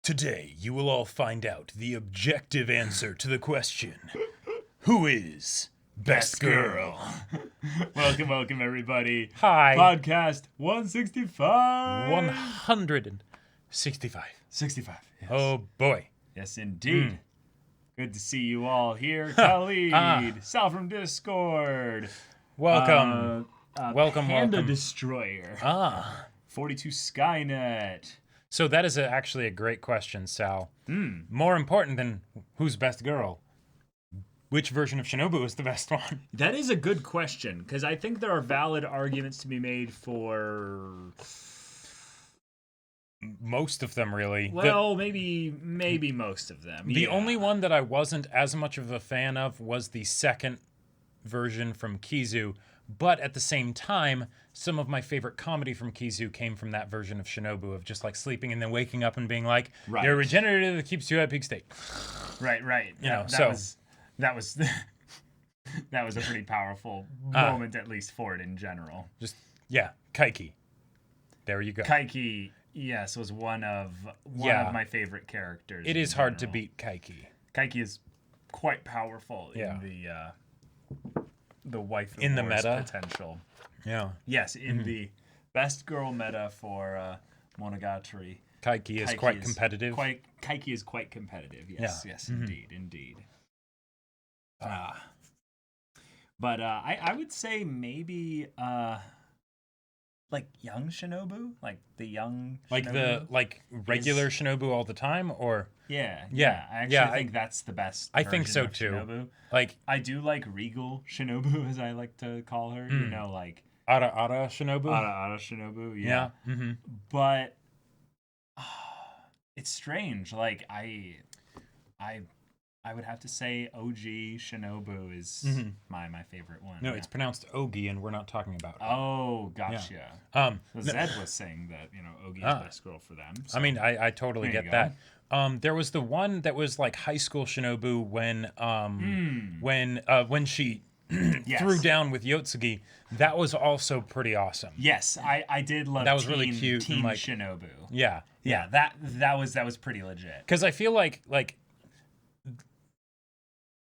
Today, you will all find out the objective answer to the question, who is best girl? Welcome, everybody. Hi. Podcast 165. 165. 65, yes. Oh, boy. Yes, indeed. Good to see you all here. Khalid, Sal from Discord. Welcome. Welcome. Panda Destroyer. 42 Skynet. So that is actually a great question, Sal. More important than who's best girl, which version of Shinobu is the best one? That is a good question, because I think there are valid arguments to be made for... Most of them, really. Well, maybe most of them. The only one that I wasn't as much of a fan of was the second version from Kizu, but at the same time, some of my favorite comedy from Kizu came from that version of Shinobu, of just like sleeping and then waking up and being like, "You're regenerative that keeps you at peak state." Right. You know, that was a pretty powerful moment, at least for it in general. Just Kaiki. There you go. Kaiki, yes, was one of my favorite characters. It is hard to beat Kaiki. Kaiki is quite powerful in the wife in the meta potential. Yeah. Yes, in the best girl meta for Monogatari. Kaiki is quite competitive. Kaiki is quite competitive. Yes, indeed. But I would say maybe like young Shinobu, like the young Shinobu. Like regular Shinobu all the time, or I actually think that's the best. I think so of too. Shinobu. Like I do like regal Shinobu, as I like to call her. You know, like Ara Shinobu. Ara Shinobu. Yeah. But it's strange. Like I would have to say OG Shinobu is my favorite one. No, it's pronounced Ogi, and we're not talking about it. Oh, gotcha. Yeah. So Zed was saying that, Ogi is best girl for them. So. I mean, I totally get that. There was the one that was like high school Shinobu when she threw down with Yotsugi. That was also pretty awesome. Yes, I did love that. Was really cute. Team like, Shinobu. Yeah. That was pretty legit. Because I feel like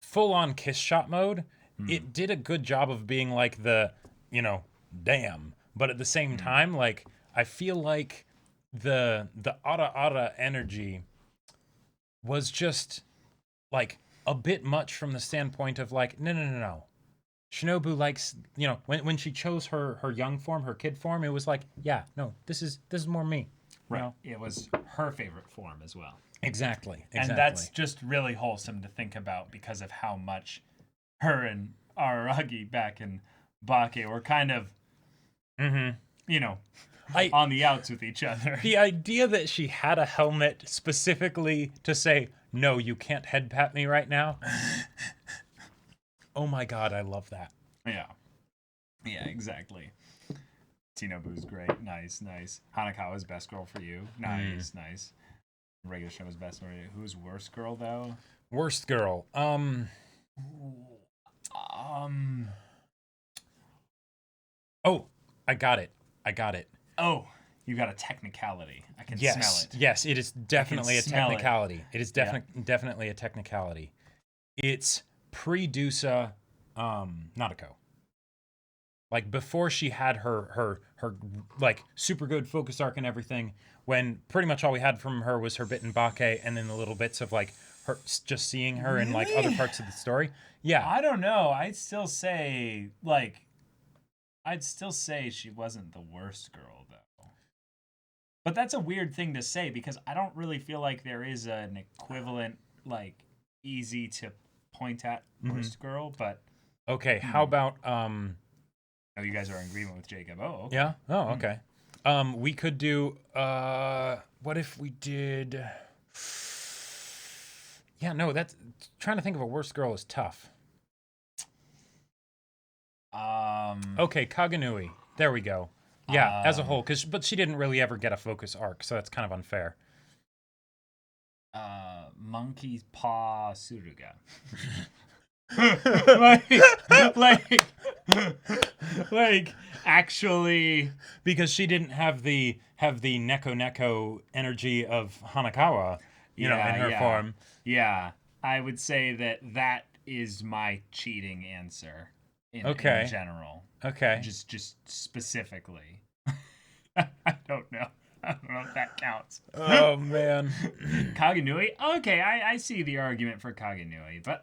full-on kiss shot mode, it did a good job of being like the, damn. But at the same time, like, I feel like the Ara energy was just, like, a bit much from the standpoint of, like, no. Shinobu likes, when she chose her young form, her kid form, it was like, this is more me. Right. It was her favorite form as well. Exactly. And that's just really wholesome to think about because of how much her and Araragi back in Bake were kind of, on the outs with each other. The idea that she had a helmet specifically to say, no, you can't head pat me right now. Oh my God, I love that. Yeah, exactly. Tinobu's great. Nice. Hanakawa's best girl for you. Nice. Regular show was best. Who's worst girl though? Worst girl. Oh, I got it. Oh, you got a technicality. I can smell it. Yes, it is definitely a technicality. It is definitely a technicality. It's pre-Dusa Nadeko. Like before she had her like super good focus arc and everything, when pretty much all we had from her was her bit in Bake and then the little bits of like her just seeing her in like other parts of the story. Yeah. I don't know. I'd still say she wasn't the worst girl though. But that's a weird thing to say because I don't really feel like there is an equivalent like easy to point at worst girl, but okay, how about Oh, you guys are in agreement with Jacob. Oh, okay. Yeah? Oh, okay. We could do, what if we did... Yeah, no, that's... Trying to think of a worst girl is tough. Okay, Kaganui. There we go. Yeah, as a whole, but she didn't really ever get a focus arc, so that's kind of unfair. Monkey Paw Suruga. Like, actually, because she didn't have the neko neko energy of Hanakawa, in her form. Yeah, I would say that is my cheating answer in general. Okay. Just specifically. I don't know. I don't know if that counts. Oh man. Kagenui? Okay, I see the argument for Kagenui, but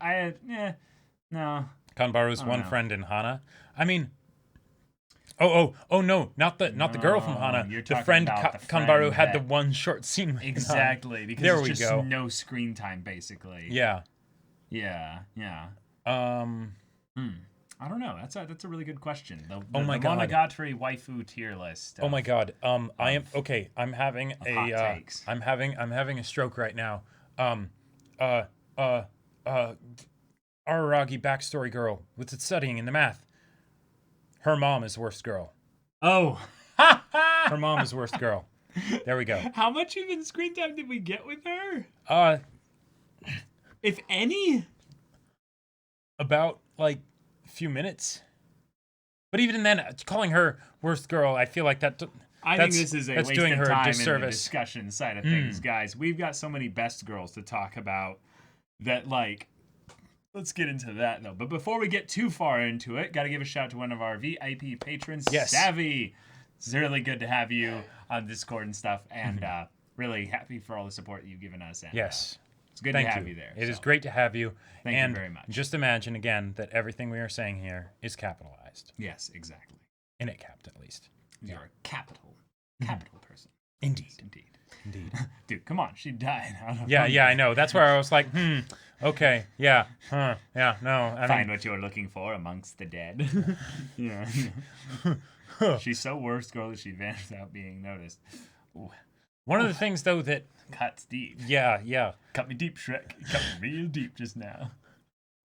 no. Kanbaru's one friend in Hana. I mean, oh no, not the girl from Hana. You're The talking friend about the Kanbaru friend had the that- one short scene with. Exactly, because there it's we just go. no screen time, basically. Yeah. Yeah. I don't know. That's a really good question. The my God. Monogatari waifu tier list. Oh my God. I am okay. I'm having hot takes. I'm having a stroke right now. Araragi backstory girl with its studying in the math. Her mom is worst girl. Oh. Her mom is worst girl. There we go. How much even screen time did we get with her? If any? About like a few minutes. But even then, calling her worst girl, I feel like I think this is a waste doing of her time a in the disservice. discussion side of things, guys. We've got so many best girls to talk about that, like, let's get into that, though. But before we get too far into it, got to give a shout to one of our VIP patrons, Yes. Savvy. It's really good to have you on Discord and stuff, and really happy for all the support that you've given us. And, Yes. it's good Thank to have you you there. It is great to have you. Thank and you very much. Just imagine, again, that everything we are saying here is capitalized. Yes, exactly. In it capped, at least. You're a capital person. Indeed. Indeed. Dude, come on. She died. Yeah, I know. That's where I was like, okay, yeah, yeah, no. Find what you're looking for amongst the dead. Yeah. She's so worst girl that she vanished without being noticed. Ooh. One of the things, though, that... Cuts deep. Yeah. Cut me deep, Shrek. Cut me real deep just now.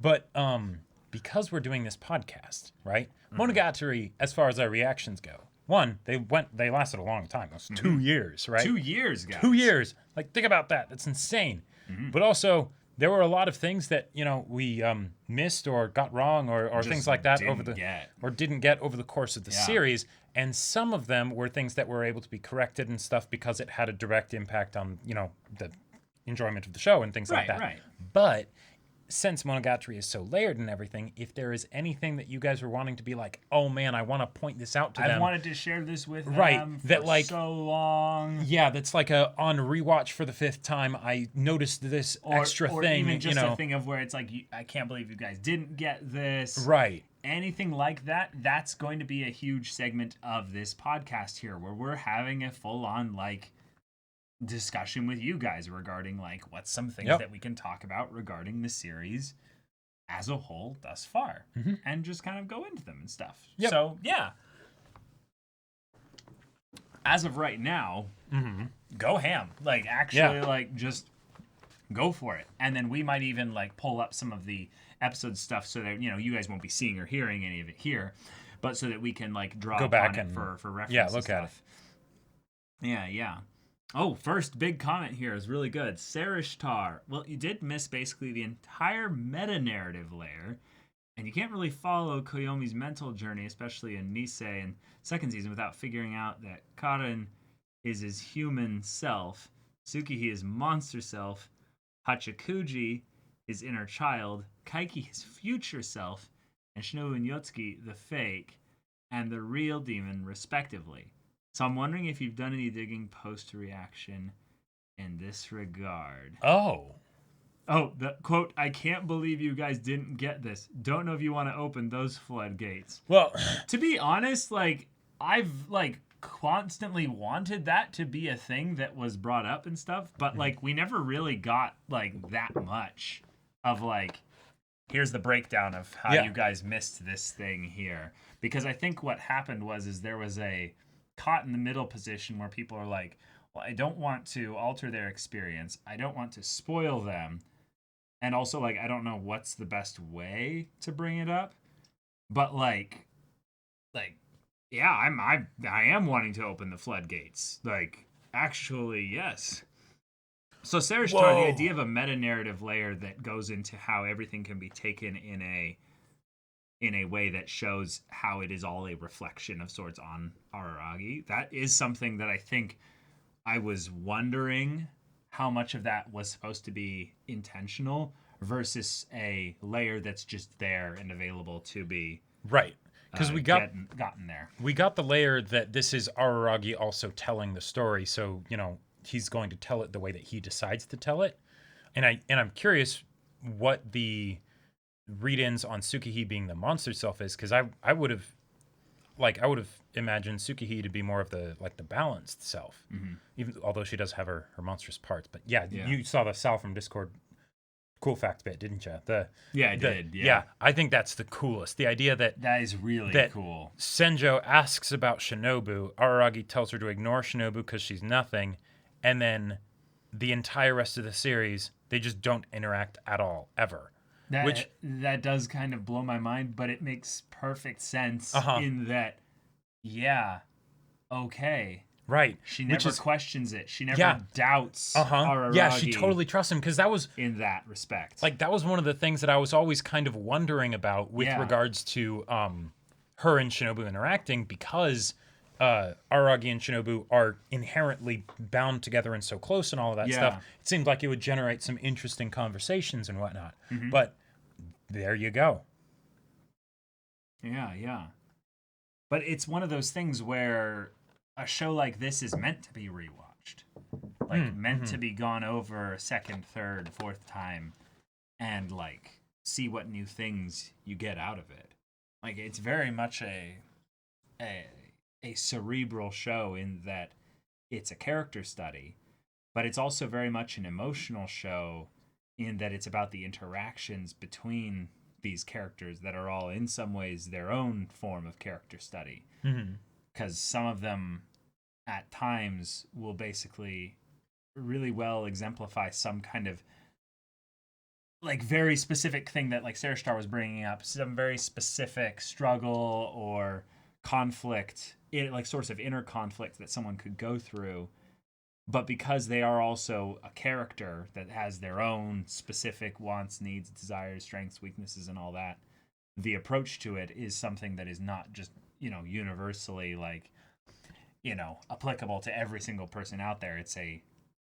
But, because we're doing this podcast, right? Monogatari, as far as our reactions go, one, they lasted a long time. It was 2 years, right? 2 years, guys. 2 years. Like, think about that. That's insane. But also, there were a lot of things that, we missed or got wrong or things like that didn't get over the course of the series. And some of them were things that were able to be corrected and stuff because it had a direct impact on, the enjoyment of the show and things like that. Right. But since Monogatari is so layered and everything, if there is anything that you guys were wanting to be like, oh man, I want to point this out to them. I've wanted to share this with them for so long. Yeah, that's like on rewatch for the 5th time, I noticed this extra thing. Or even just a thing of where it's like, I can't believe you guys didn't get this. Right. Anything like that, that's going to be a huge segment of this podcast here, where we're having a full-on, like, discussion with you guys regarding, like, what's some things that we can talk about regarding the series as a whole thus far, and just kind of go into them and stuff. So, yeah. As of right now, go ham. Like, actually, like, just go for it. And then we might even, like, pull up some of the episode stuff so that, you guys won't be seeing or hearing any of it here, but so that we can, like, go back and for reference. Yeah, look at it. Yeah. Oh, first big comment here is really good. Sarishtar. Well, you did miss basically the entire meta-narrative layer, and you can't really follow Koyomi's mental journey, especially in Nisei and second season, without figuring out that Karen is his human self, Tsukihi his monster self, Hachakuji his inner child, Kaiki his future self, and Shinobu and Yotsuki the fake, and the real demon, respectively. So I'm wondering if you've done any digging post-reaction in this regard. Oh, the quote, I can't believe you guys didn't get this. Don't know if you want to open those floodgates. Well, to be honest, like, I've, like, constantly wanted that to be a thing that was brought up and stuff, but, like, we never really got, like, that much of, like, here's the breakdown of how you guys missed this thing here. Because I think what happened is there was a caught in the middle position where people are like, well, I don't want to alter their experience. I don't want to spoil them. And also, like, I don't know what's the best way to bring it up. But, yeah, I am wanting to open the floodgates. Like, actually, yes. So, Sarishtar, the idea of a meta-narrative layer that goes into how everything can be taken in a in a way that shows how it is all a reflection of sorts on Araragi. That is something that I think I was wondering how much of that was supposed to be intentional versus a layer that's just there and available to be right. Because gotten there. We got the layer that this is Araragi also telling the story, so he's going to tell it the way that he decides to tell it, and I'm curious what the read-ins on Tsukiji being the monster self is, because I would have imagined Tsukiji to be more of the balanced self, even although she does have her monstrous parts. But yeah, you saw the Sal from Discord cool fact bit, didn't you? I did. Yeah, I think that's the coolest. The idea that is really cool. Senjo asks about Shinobu. Araragi tells her to ignore Shinobu because she's nothing, and then the entire rest of the series they just don't interact at all ever. That does kind of blow my mind, but it makes perfect sense in that. Yeah, okay. Right. She never questions it. She never doubts Araragi. Yeah, she totally trusts him, because that was... in that respect. That was one of the things that I was always kind of wondering about with regards to her and Shinobu interacting, because Araragi and Shinobu are inherently bound together and so close and all of that stuff. It seemed like it would generate some interesting conversations and whatnot. But there you go. Yeah. But it's one of those things where a show like this is meant to be rewatched, meant to be gone over a second, third, fourth time, and see what new things you get out of it. It's very much a cerebral show in that it's a character study, but it's also very much an emotional show in that it's about the interactions between these characters that are all in some ways their own form of character study. Because some of them at times will basically really well exemplify some kind of very specific thing that Sarah Star was bringing up, some very specific struggle or conflict, sorts of inner conflict that someone could go through. But because they are also a character that has their own specific wants, needs, desires, strengths, weaknesses, and all that, the approach to it is something that is not just, universally applicable to every single person out there. This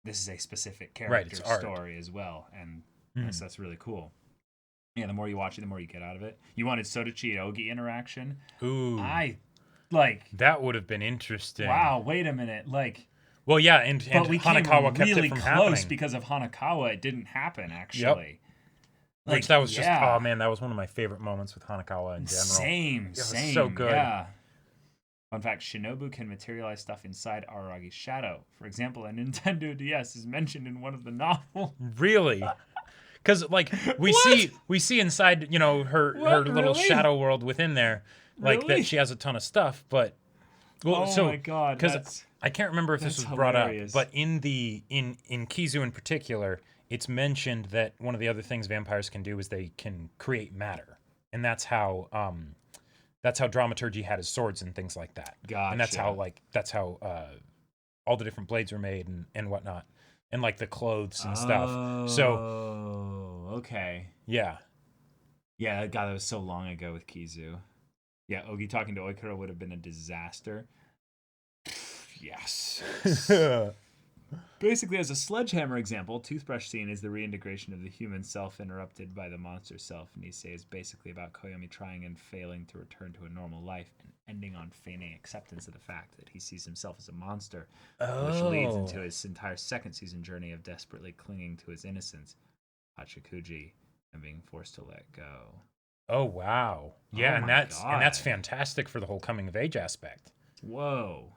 is a specific character story as well. And so that's really cool. Yeah, the more you watch it, the more you get out of it. You wanted Sodachi and Ogi interaction. Ooh. That would have been interesting. Wow, wait a minute. Well, yeah, and Hanakawa kept really it from close happening. Because of Hanakawa, it didn't happen, actually. Yep. Which that was just, oh man, that was one of my favorite moments with Hanakawa in general. Same. Was so good. Yeah. Fun fact, Shinobu can materialize stuff inside Araragi's shadow. For example, a Nintendo DS is mentioned in one of the novels. Really? Because we see inside, her little shadow world within there, that she has a ton of stuff, but my god, because I can't remember if this was brought up, but in Kizu in particular, it's mentioned that one of the other things vampires can do is they can create matter, and that's how Dramaturgy had his swords and things like that. Gotcha. And that's how all the different blades are made and whatnot, and the clothes and stuff. So okay. Yeah. God, that was so long ago with Kizu. Yeah, Ogi talking to Oikura would have been a disaster. Yes. Basically, as a sledgehammer example, Toothbrush Scene is the reintegration of the human self interrupted by the monster self. Nisei is basically about Koyomi trying and failing to return to a normal life and ending on feigning acceptance of the fact that he sees himself as a monster, which leads into his entire second season journey of desperately clinging to his innocence, Hachikuji, and being forced to let go. Oh wow. Yeah, and that's fantastic for the whole coming of age aspect. Whoa.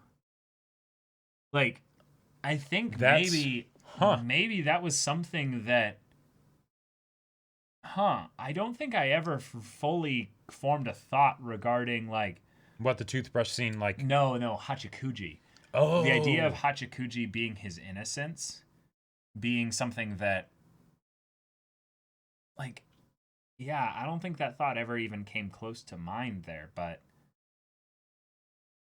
I think maybe that was something that I don't think I ever fully formed a thought regarding what the Toothbrush Scene No, Hachikuji. Oh. The idea of Hachikuji being his innocence being something that I don't think that thought ever even came close to mind there, but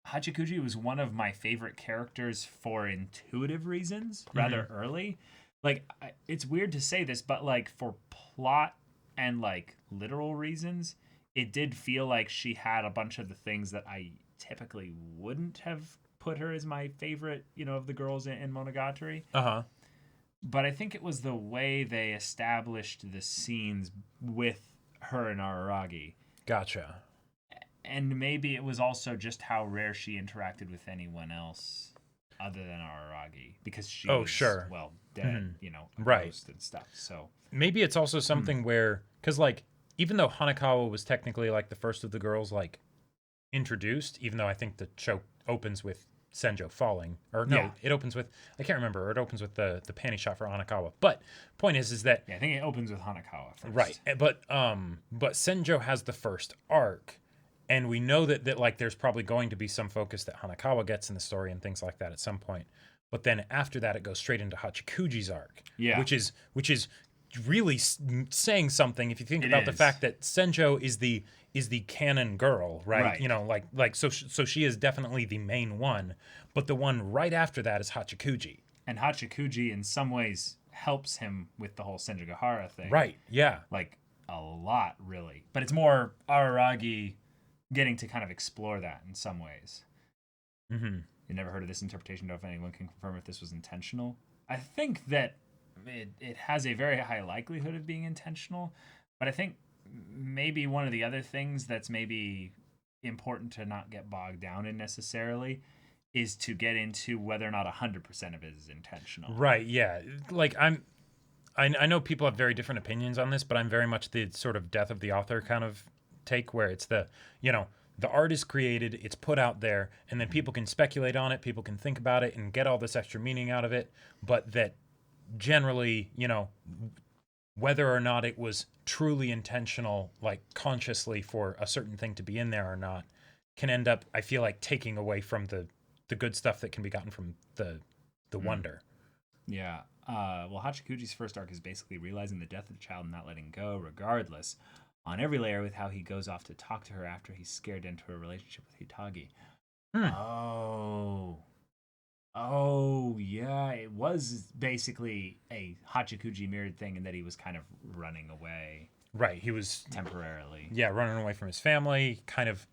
Hachikuji was one of my favorite characters for intuitive reasons, rather early. It's weird to say this, but for plot and literal reasons, it did feel like she had a bunch of the things that I typically wouldn't have put her as my favorite, of the girls in Monogatari. Uh-huh. But I think it was the way they established the scenes with her and Araragi. Gotcha. And maybe it was also just how rare she interacted with anyone else other than Araragi, because she was, sure. well, dead, Right. ghost and stuff. So maybe it's also something where, because like, even though Hanekawa was technically like the first of the girls like introduced, even though I think the show opens with Senjo falling, or no, it opens with, I can't remember, or it opens with the panty shot for Hanekawa. But point is that I think it opens with Hanekawa first. Right, but Senjo has the first arc, and we know that like there's probably going to be some focus that Hanekawa gets in the story and things like that at some point. But then after that, it goes straight into Hachikuji's arc, which is really saying something if you think about the fact that Senjo is the canon girl, right? Like so she is definitely the main one, but the one right after that is Hachikuji. And Hachikuji in some ways helps him with the whole Senjugahara thing. Right, yeah. Like a lot, really. But it's more Araragi getting to kind of explore that in some ways. Mm-hmm. You never heard of this interpretation, though, if anyone can confirm if this was intentional. I think that it has a very high likelihood of being intentional, but I think maybe one of the other things that's maybe important to not get bogged down in necessarily is to get into whether or not 100% of it is intentional. Right, yeah. Like I know people have very different opinions on this, but I'm very much the sort of death of the author kind of take, where it's the art is created, it's put out there, and then people can speculate on it, people can think about it and get all this extra meaning out of it, but that generally, whether or not it was truly intentional, like consciously for a certain thing to be in there or not, can end up, I feel like, taking away from the good stuff that can be gotten from the wonder. Yeah. Well, Hachikuji's first arc is basically realizing the death of the child and not letting go, regardless, on every layer, with how he goes off to talk to her after he's scared into a relationship with Hitagi. Oh, yeah. It was basically a Hachikuji mirrored thing in that he was kind of running away. Right. He was temporarily. Yeah, running away from his family, kind of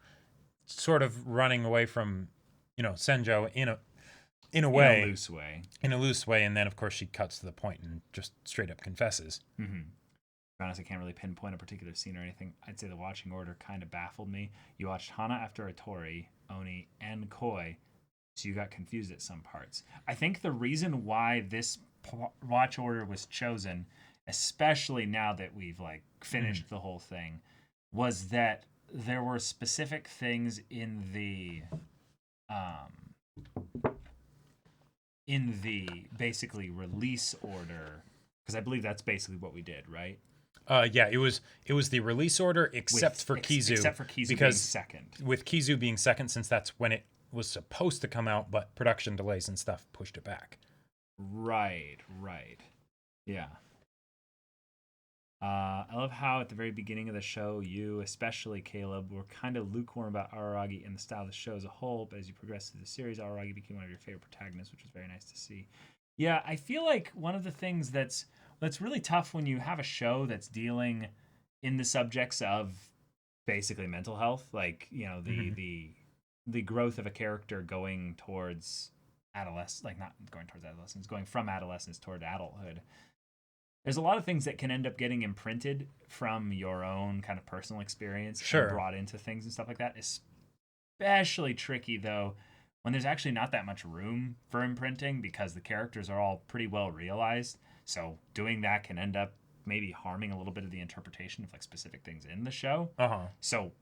sort of running away from, Senjo in a way. In a loose way. And then, of course, she cuts to the point and just straight up confesses. Mm-hmm. To be honest, I can't really pinpoint a particular scene or anything. I'd say the watching order kind of baffled me. You watched Hana after Atori, Oni, and Koi, so you got confused at some parts. I think the reason why this watch order was chosen, especially now that we've finished the whole thing, was that there were specific things in the basically release order, because I believe that's basically what we did, right? Yeah, it was the release order except for Kizu. Except for Kizu being second. With Kizu being second, since that's when it was supposed to come out, but production delays and stuff pushed it back. Right. Yeah. I love how at the very beginning of the show, you, especially Caleb, were kind of lukewarm about Araragi and the style of the show as a whole, but as you progressed through the series, Araragi became one of your favorite protagonists, which was very nice to see. Yeah, I feel like one of the things that's really tough when you have a show that's dealing in the subjects of basically mental health, the growth of a character going towards adolescence, not going towards adolescence, going from adolescence toward adulthood. There's a lot of things that can end up getting imprinted from your own kind of personal experience and brought into things and stuff like that. Especially tricky, though, when there's actually not that much room for imprinting because the characters are all pretty well realized. So doing that can end up maybe harming a little bit of the interpretation of specific things in the show. So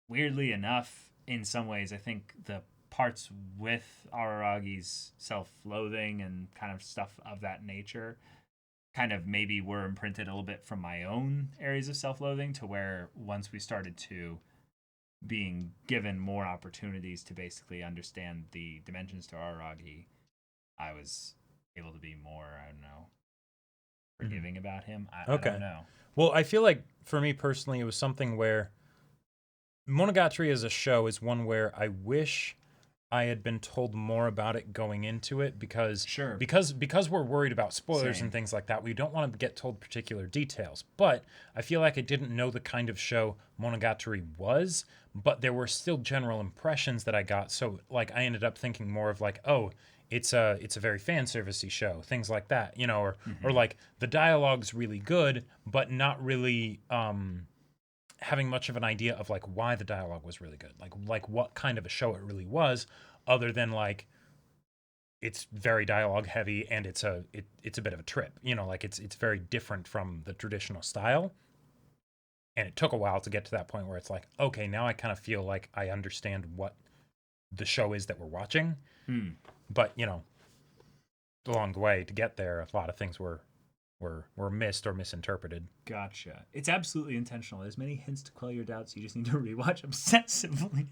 weirdly enough, in some ways, I think the parts with Araragi's self-loathing and kind of stuff of that nature kind of maybe were imprinted a little bit from my own areas of self-loathing, to where once we started to being given more opportunities to basically understand the dimensions to Araragi, I was able to be more, I don't know, forgiving about him. I don't know. Well, I feel like for me personally, it was something where Monogatari as a show is one where I wish I had been told more about it going into it because Sure. because we're worried about spoilers Same. and things like that. We don't want to get told particular details. But I feel like I didn't know the kind of show Monogatari was, but there were still general impressions that I got. So like I ended up thinking more of like, oh, it's a very fan servicey show, things like that, you know, or like the dialogue's really good, but not really having much of an idea of like why the dialogue was really good, like what kind of a show it really was, other than like it's very dialogue heavy and it's a bit of a trip, you know, like it's very different from the traditional style. And it took a while to get to that point where it's like, okay, now I kind of feel like I understand what the show is that we're watching. Hmm. But you know, along the way to get there, a lot of things were missed or misinterpreted. Gotcha. It's absolutely intentional. There's many hints to quell your doubts. You just need to rewatch obsessively.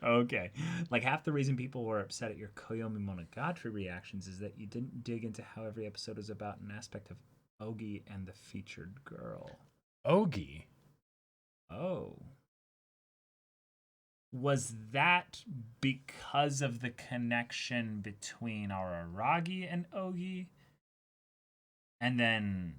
Okay. Like half the reason people were upset at your Koyomi Monogatari reactions is that you didn't dig into how every episode was about an aspect of Ogi and the featured girl. Ogi. Oh. Was that because of the connection between Araragi and Ogi? And then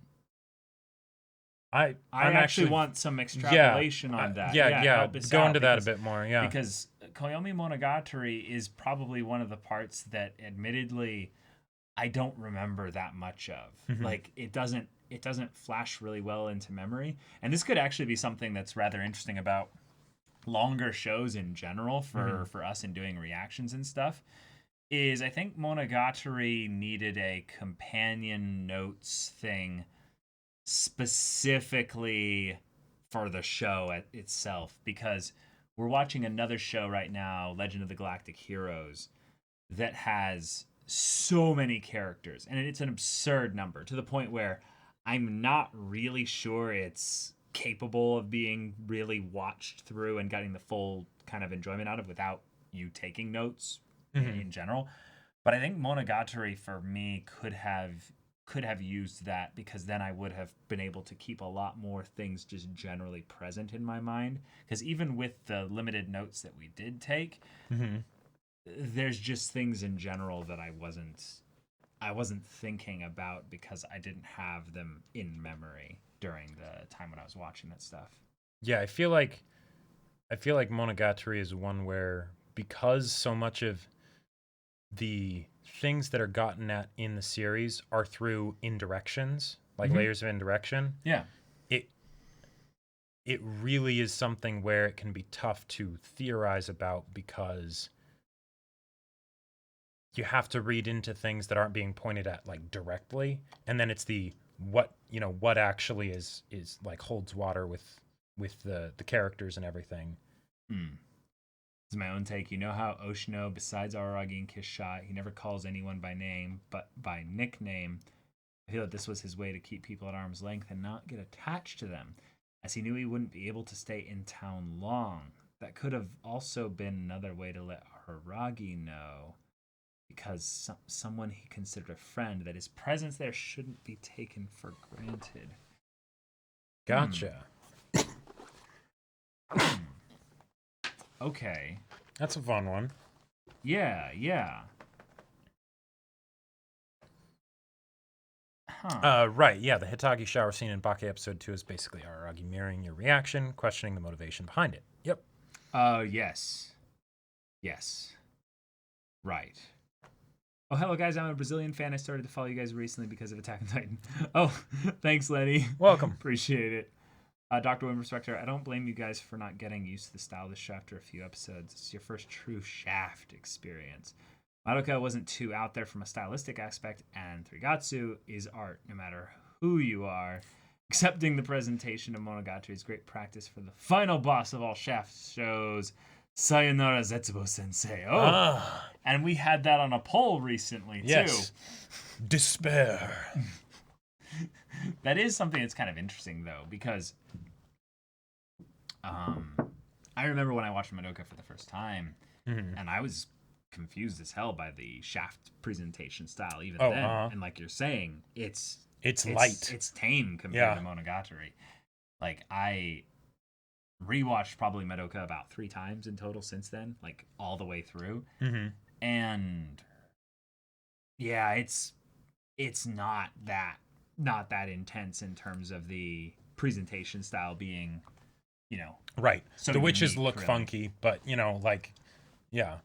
I actually want some extrapolation on that. Yeah. Go into that a because, bit more. Yeah. Because Koyomi Monogatari is probably one of the parts that admittedly I don't remember that much of. Mhm. Like it doesn't flash really well into memory. And this could actually be something that's rather interesting about longer shows in general for us in doing reactions and stuff. Is I think Monogatari needed a companion notes thing specifically for the show itself, because we're watching another show right now, Legend of the Galactic Heroes, that has so many characters, and it's an absurd number to the point where I'm not really sure it's capable of being really watched through and getting the full kind of enjoyment out of without you taking notes in general. But I think Monogatari for me could have used that, because then I would have been able to keep a lot more things just generally present in my mind. Because even with the limited notes that we did take, there's just things in general that I wasn't thinking about because I didn't have them in memory during the time when I was watching that stuff. Yeah, I feel like Monogatari is one where, because so much of the things that are gotten at in the series are through indirections, like layers of indirection. Yeah. It really is something where it can be tough to theorize about, because you have to read into things that aren't being pointed at like directly, and then it's the what actually is like holds water with the characters and everything. This is my own take. You know how Oshino, besides Araragi and Kishot, he never calls anyone by name, but by nickname. I feel that this was his way to keep people at arm's length and not get attached to them, as he knew he wouldn't be able to stay in town long. That could have also been another way to let Araragi know, because someone he considered a friend, that his presence there shouldn't be taken for granted. Gotcha. Okay. That's a fun one. Yeah. Right, yeah, the Hitagi shower scene in Bake episode 2 is basically Araragi mirroring your reaction, questioning the motivation behind it. Yep. Yes. Right. Oh, hello, guys. I'm a Brazilian fan. I started to follow you guys recently because of Attack on Titan. Oh, thanks, Lenny. Welcome. Appreciate it. Dr. Wim Respector, I don't blame you guys for not getting used to the style of the show after a few episodes. It's your first true Shaft experience. Madoka wasn't too out there from a stylistic aspect, and Thrigatsu is art, no matter who you are. Accepting the presentation of Monogatari is great practice for the final boss of all Shaft shows, Sayonara Zetsubo Sensei. And we had that on a poll recently, too. Yes. Despair. That is something that's kind of interesting, though, because I remember when I watched Madoka for the first time, and I was confused as hell by the Shaft presentation style even then. And like you're saying, it's light. It's tame compared to Monogatari. Like rewatched probably Madoka about 3 times in total since then, like all the way through. And yeah, it's not that intense in terms of the presentation style being, right. so The witches unique, look really. funky, but like, yeah.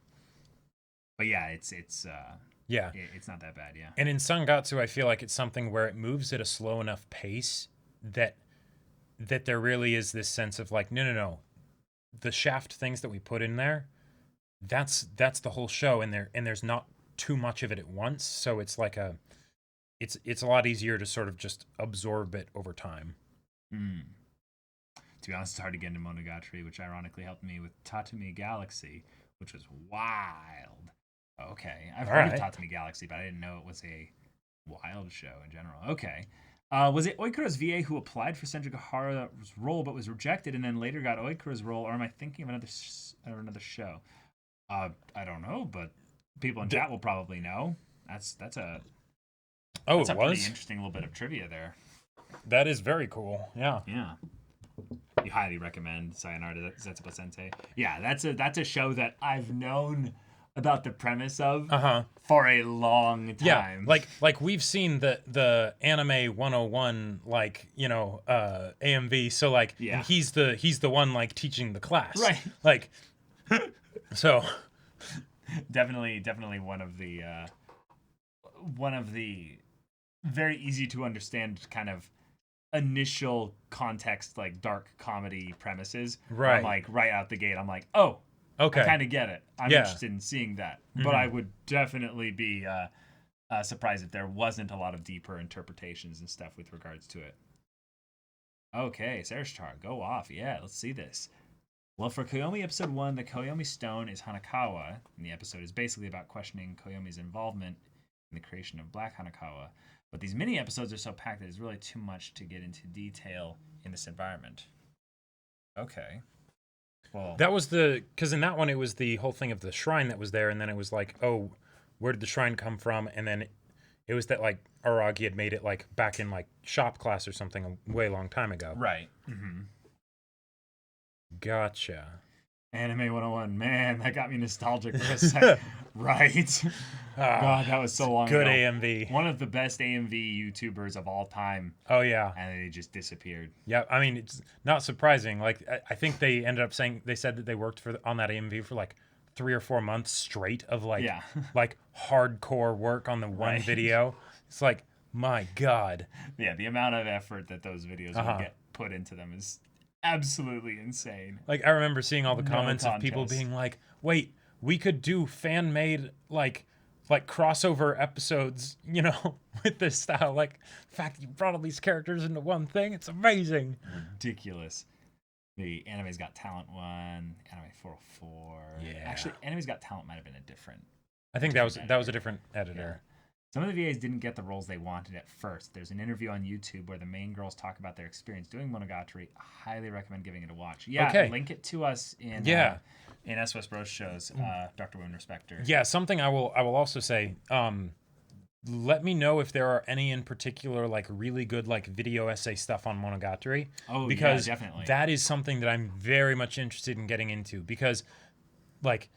But yeah, it's Yeah. it's not that bad, yeah. And in Sangatsu, I feel like it's something where it moves at a slow enough pace that there really is this sense of like, no. The shaft things that we put in there, that's the whole show, and there's not too much of it at once, so it's like it's a lot easier to sort of just absorb it over time. To be honest, it's hard to get into Monogatari, which ironically helped me with Tatami Galaxy, which was wild. Okay, I've heard of Tatami Galaxy, but I didn't know it was a wild show in general. Okay. Was it Oikura's VA who applied for Senjugahara's role but was rejected and then later got Oikura's role, or am I thinking of another show? I don't know, but people in chat will probably know. That's a pretty interesting little bit of trivia there. That is very cool. Yeah. Yeah. You highly recommend Sayonara Zetsuba Sensei. Yeah, that's a show that I've known about the premise of for a long time. Yeah, like we've seen the anime 101 AMV, so like and he's the one like teaching the class. Right. Like so definitely one of the very easy to understand kind of initial context, like dark comedy premises. Right. I'm like right out the gate, I'm like, oh, okay, I kind of get it. I'm interested in seeing that. But I would definitely be surprised if there wasn't a lot of deeper interpretations and stuff with regards to it. Okay, Sarashtar, go off. Yeah, let's see this. Well, for Koyomi episode 1, the Koyomi Stone is Hanakawa, and the episode is basically about questioning Koyomi's involvement in the creation of Black Hanakawa. But these mini episodes are so packed that it's really too much to get into detail in this environment. Okay. Well, that was because in that one it was the whole thing of the shrine that was there, and then it was like, oh, where did the shrine come from? And then it was that like Aragi had made it like back in like shop class or something a way long time ago. Right. Gotcha. Anime 101, man, that got me nostalgic for a second. Right. God, that was so long ago. Good AMV. One of the best AMV YouTubers of all time. Oh, yeah. And they just disappeared. Yeah, I mean, it's not surprising. Like, I think they ended up they said that they worked on that AMV for like 3 or 4 months straight of like, like hardcore work on the one video. It's like, my God. Yeah, the amount of effort that those videos would get put into them is absolutely insane. Like, I remember seeing all the comments of people being like, wait, we could do fan-made like crossover episodes, with this style. Like, the fact that you brought all these characters into one thing, it's amazing. Ridiculous. The Anime's Got Talent one, Anime 404. Yeah. Actually, Anime's Got Talent might have been a different. I think that was a different editor. Yeah. Some of the VAs didn't get the roles they wanted at first. There's an interview on YouTube where the main girls talk about their experience doing Monogatari. I highly recommend giving it a watch. Yeah, okay. Link it to us in SOS Bros shows, Dr. Women Respecter. Yeah, something I will also say, let me know if there are any in particular like really good like video essay stuff on Monogatari. Oh, because yeah, definitely. That is something that I'm very much interested in getting into, because like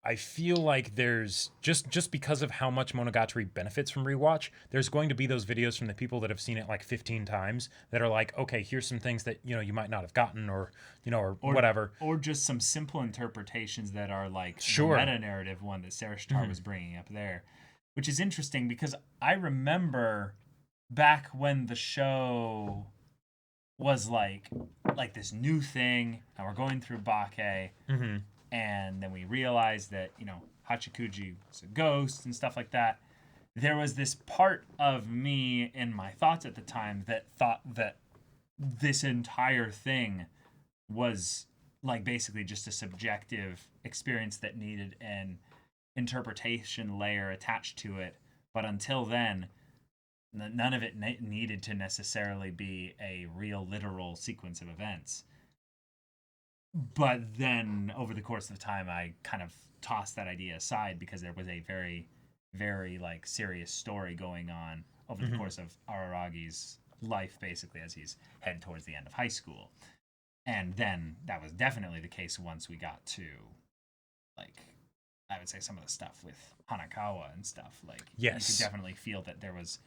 I feel like there's just because of how much Monogatari benefits from rewatch, there's going to be those videos from the people that have seen it like 15 times that are like, okay, here's some things that you might not have gotten, or whatever, or just some simple interpretations that are like the meta narrative one that Sarah Starr was bringing up there, which is interesting because I remember back when the show was like this new thing and we're going through Bake. And then we realized that, Hachikuji was a ghost and stuff like that. There was this part of me in my thoughts at the time that thought that this entire thing was like basically just a subjective experience that needed an interpretation layer attached to it. But until then, none of it needed to necessarily be a real literal sequence of events. But then over the course of time, I kind of tossed that idea aside because there was a very, very like serious story going on over the course of Araragi's life, basically, as he's heading towards the end of high school. And then that was definitely the case once we got to, like, I would say some of the stuff with Hanakawa and stuff. Like, yes, you could definitely feel that there was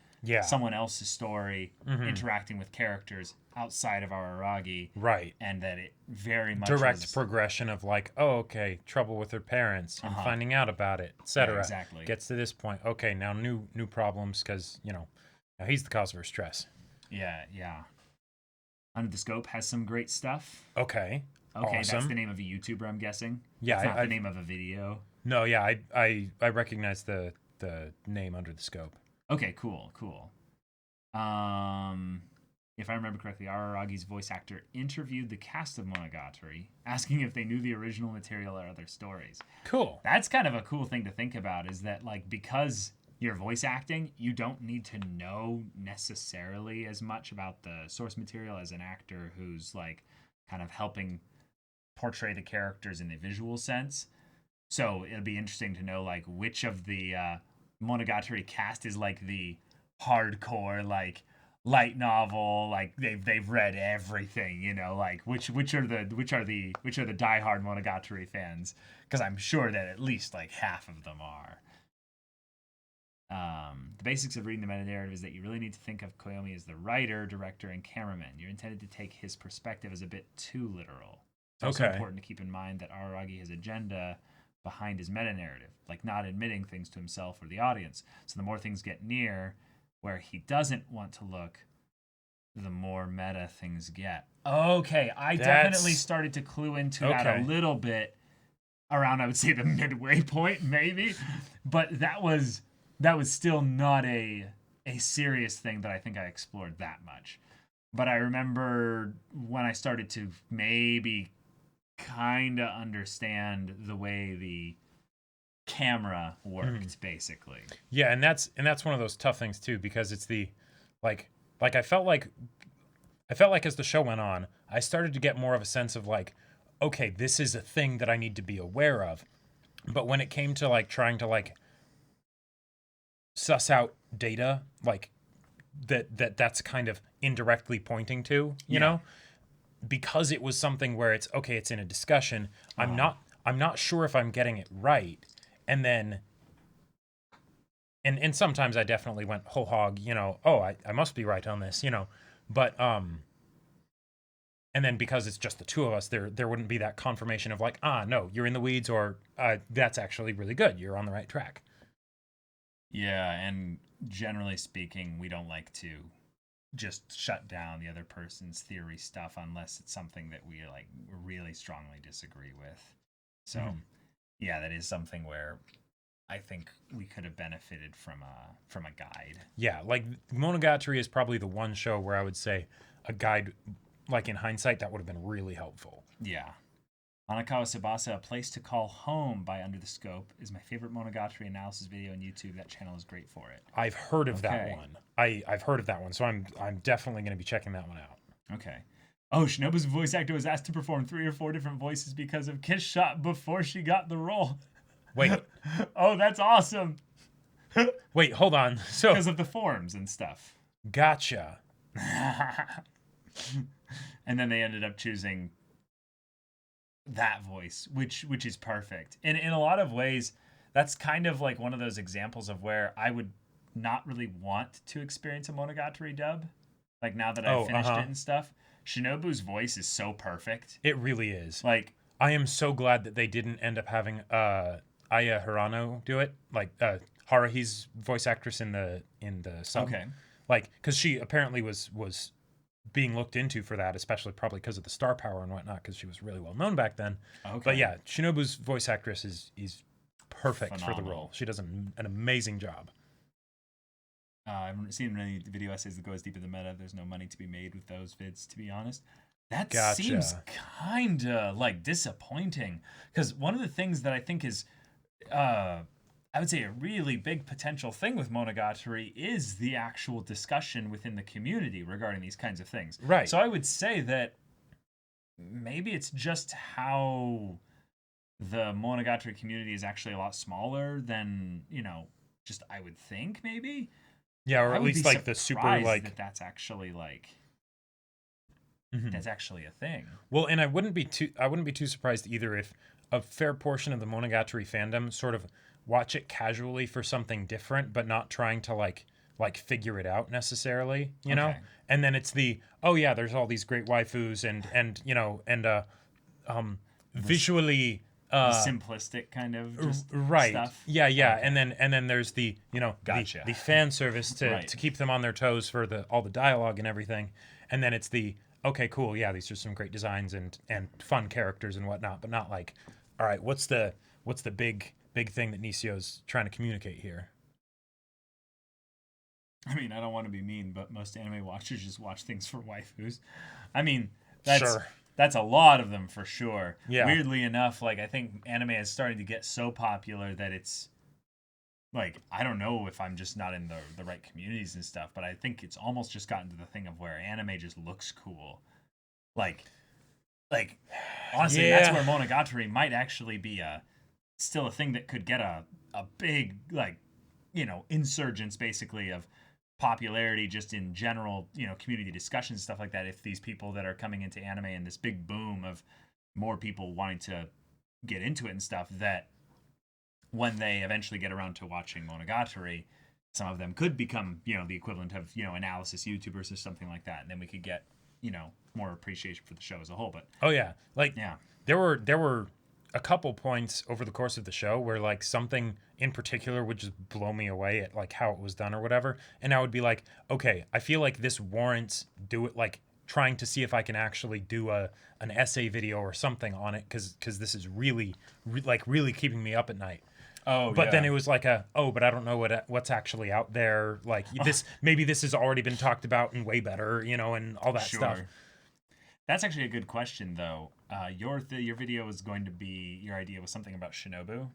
someone else's story interacting with characters outside of our Aragi. Right. And that it very much direct progression of like, oh, okay, trouble with her parents and finding out about it, etc. Yeah, exactly. Gets to this point. Okay, now new problems because, now he's the cause of her stress. Yeah. Under the Scope has some great stuff. Okay. Okay, awesome. That's the name of a YouTuber, I'm guessing. Yeah, it's not the name of a video. No, yeah, I recognize the name Under the Scope. Okay, cool. If I remember correctly, Araragi's voice actor interviewed the cast of Monogatari, asking if they knew the original material or other stories. Cool. That's kind of a cool thing to think about, is that, like, because you're voice acting, you don't need to know necessarily as much about the source material as an actor who's, like, kind of helping portray the characters in the visual sense. So it'll be interesting to know, like, which of the Monogatari cast is, like, the hardcore, like, light novel, like they've read everything, like which are the diehard Monogatari fans, because I'm sure that at least like half of them are. The basics of reading the meta narrative is that you really need to think of Koyomi as the writer, director, and cameraman. You're intended to take his perspective as a bit too literal. It's also important to keep in mind that Araragi has agenda behind his meta narrative, like not admitting things to himself or the audience. So the more things get near where he doesn't want to look, the more meta things get. Okay, I definitely started to clue into that a little bit around, I would say, the midway point, maybe. But that was still not a serious thing that I think I explored that much. But I remember when I started to maybe kind of understand the way the camera worked, basically. Yeah, and that's one of those tough things too, because it's the like I felt like as the show went on, I started to get more of a sense of like, okay, this is a thing that I need to be aware of. But when it came to like trying to like suss out data, like that's kind of indirectly pointing to, you know, because it was something where it's okay, it's in a discussion. I'm not sure if I'm getting it right. And then, and sometimes I definitely went whole hog, I must be right on this, but, and then because it's just the two of us, there wouldn't be that confirmation of like, no, you're in the weeds, or that's actually really good. You're on the right track. Yeah. And generally speaking, we don't like to just shut down the other person's theory stuff unless it's something that we like really strongly disagree with. So yeah, that is something where I think we could have benefited from a guide. Yeah, like Monogatari is probably the one show where I would say a guide, like in hindsight, that would have been really helpful. Yeah. Hanakawa Tsubasa, A Place to Call Home by Under the Scope is my favorite Monogatari analysis video on YouTube. That channel is great for it. I've heard of that one. I've heard of that one, so I'm definitely going to be checking that one out. Okay. Oh, Shinobu's voice actor was asked to perform 3 or 4 different voices because of Kiss Shot before she got the role. Wait. Oh, that's awesome. Wait, hold on. So because of the forms and stuff. Gotcha. And then they ended up choosing that voice, which is perfect. And in a lot of ways, that's kind of like one of those examples of where I would not really want to experience a Monogatari dub. Like now that I've finished it and stuff, Shinobu's voice is so perfect. It really is. Like, I am so glad that they didn't end up having Aya Hirano do it. Like Haruhi's voice actress in the sub. Okay. Like, because she apparently was being looked into for that, especially probably because of the star power and whatnot, because she was really well known back then. Okay. But yeah, Shinobu's voice actress is perfect for the Phenomenal. role. She does an amazing job. I haven't seen many video essays that go as deep as the meta. There's no money to be made with those vids, to be honest. That seems kind of like disappointing, because one of the things that I think is, I would say, a really big potential thing with Monogatari is the actual discussion within the community regarding these kinds of things. Right. So I would say that maybe it's just how the Monogatari community is actually a lot smaller than, just I would think maybe. Yeah, or at least like the super like that's actually like that's actually a thing. Well, and I wouldn't be too surprised either if a fair portion of the Monogatari fandom sort of watch it casually for something different, but not trying to like figure it out necessarily, you know? Okay. And then it's the, oh yeah, there's all these great waifus and you know, and visually The simplistic kind of just right. stuff. Yeah, yeah. Okay. And then there's the, you know, Gotcha. the fan service to Right. to keep them on their toes for all the dialogue and everything. And then it's the, okay, cool, yeah, these are some great designs and fun characters and whatnot, but not like, all right, what's the big thing that Nisio's trying to communicate here? I mean, I don't want to be mean, but most anime watchers just watch things for waifus. I mean, that's a lot of them for sure. Yeah. Weirdly enough, like I think anime is starting to get so popular that it's like I don't know if I'm just not in the right communities and stuff, but I think it's almost just gotten to the thing of where anime just looks cool. Like honestly, Yeah. that's where Monogatari might actually be still a thing that could get a big like, you know, insurgence basically of popularity just in general, you know, community discussions, stuff like that. If these people that are coming into anime and this big boom of more people wanting to get into it and stuff, that when they eventually get around to watching Monogatari, some of them could become, you know, the equivalent of, you know, analysis YouTubers or something like that. And then we could get, you know, more appreciation for the show as a whole. But oh yeah, like yeah, there were a couple points over the course of the show where like something in particular would just blow me away at like how it was done or whatever, and I would be like, okay, I feel like this warrants like trying to see if I can actually do an essay video or something on it because this is really keeping me up at night. Oh, but yeah. then it was like but I don't know what's actually out there. Like maybe this has already been talked about and way better, you know, and all that stuff. That's actually a good question, though. Your video was going to be, your idea was something about Shinobu.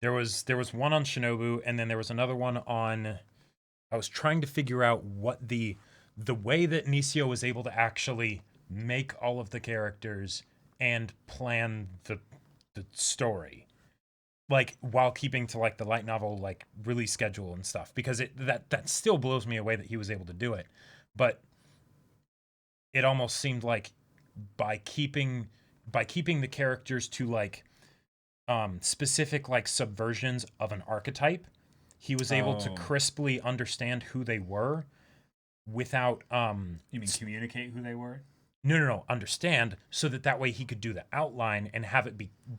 There was one on Shinobu, and then there was another one on. I was trying to figure out what the way that Nisio was able to actually make all of the characters and plan the story, like while keeping to like the light novel like release schedule and stuff, because that still blows me away that he was able to do it, but it almost seemed like by keeping the characters to like specific like subversions of an archetype, he was able to crisply understand who they were without you mean communicate who they were? No, understand, so that way he could do the outline and have it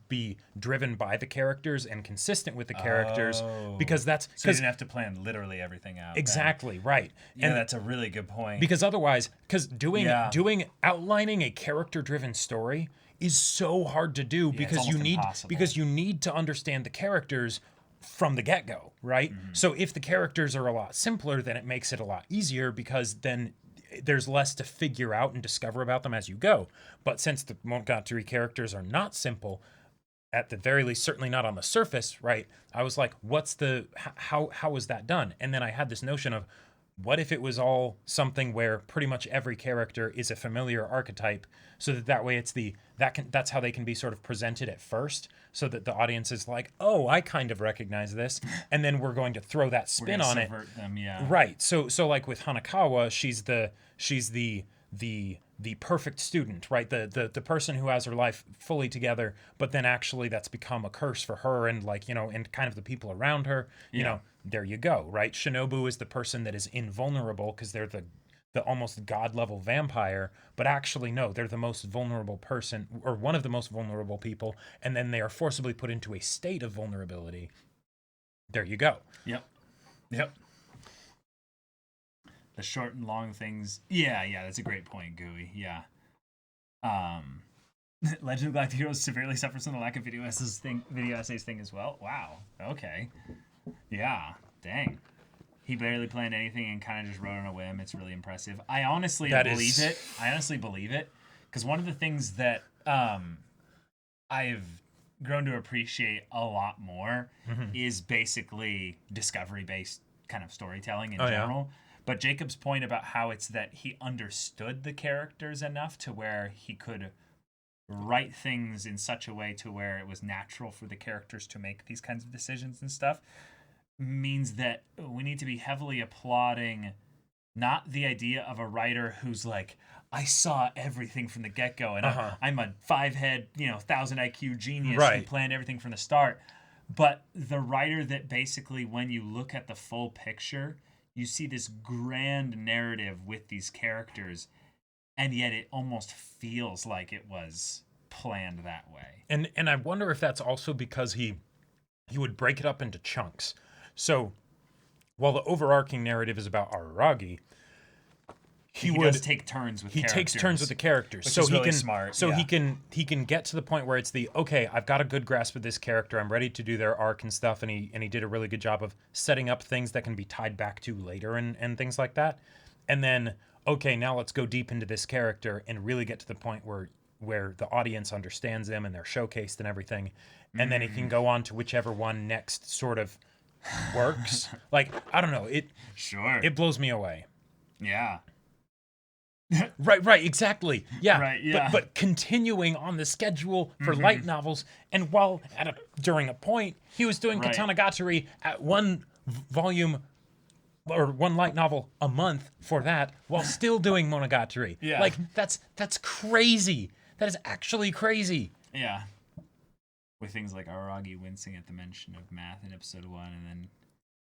be driven by the characters and consistent with the characters, because that's so you didn't have to plan literally everything out. Exactly, right. Yeah, and that's a really good point. Because otherwise, doing outlining a character driven story is so hard to do, because you need to understand the characters from the get-go, right? Mm-hmm. So if the characters are a lot simpler, then it makes it a lot easier, because then there's less to figure out and discover about them as you go. But since the Monogatari characters are not simple, at the very least, certainly not on the surface, right? I was like, how was that done? And then I had this notion of, what if it was all something where pretty much every character is a familiar archetype, so that way that's how they can be sort of presented at first, so that the audience is like, oh, I kind of recognize this, and then we're going to throw that spin on it. Them, yeah. Right. So like with Hanakawa, she's the perfect student, right? The person who has her life fully together, but then actually that's become a curse for her and like, you know, and kind of the people around her. You know, there you go, right? Shinobu is the person that is invulnerable because they're the almost god level vampire, but actually no, they're the most vulnerable person, or one of the most vulnerable people, and then they are forcibly put into a state of vulnerability. There you go. Yep. The short and long things. Yeah, that's a great point, Gooey. Yeah. Legend of Galactic Heroes severely suffers from the lack of video essays thing as well. Wow. Okay. Yeah. Dang. He barely planned anything and kind of just wrote on a whim. It's really impressive. I honestly believe it. Because one of the things that I've grown to appreciate a lot more is basically discovery-based kind of storytelling in general. Yeah. But Jacob's point about how it's that he understood the characters enough to where he could write things in such a way to where it was natural for the characters to make these kinds of decisions and stuff, means that we need to be heavily applauding not the idea of a writer who's like, I saw everything from the get-go, and I'm a 5-head, 1,000 IQ genius who planned everything from the start. But the writer that basically, when you look at the full picture, you see this grand narrative with these characters, and yet it almost feels like it was planned that way. And I wonder if that's also because he would break it up into chunks. So while the overarching narrative is about Araragi, he would take turns with he characters. takes turns with the characters, which so is he really can smart. so he can get to the point where it's the okay, I've got a good grasp of this character, I'm ready to do their arc and stuff, and he did a really good job of setting up things that can be tied back to later and things like that. And then okay, now let's go deep into this character and really get to the point where the audience understands them and they're showcased and everything, and then he can go on to whichever one next sort of works. Like, I don't know, it blows me away. Yeah. Right, exactly. Yeah. Right, yeah. But continuing on the schedule for light novels, and while during a point he was doing Katanagatari at one volume or one light novel a month for that, while still doing Monogatari. Yeah. Like that's crazy. That is actually crazy. Yeah. With things like Araragi wincing at the mention of math in episode 1, and then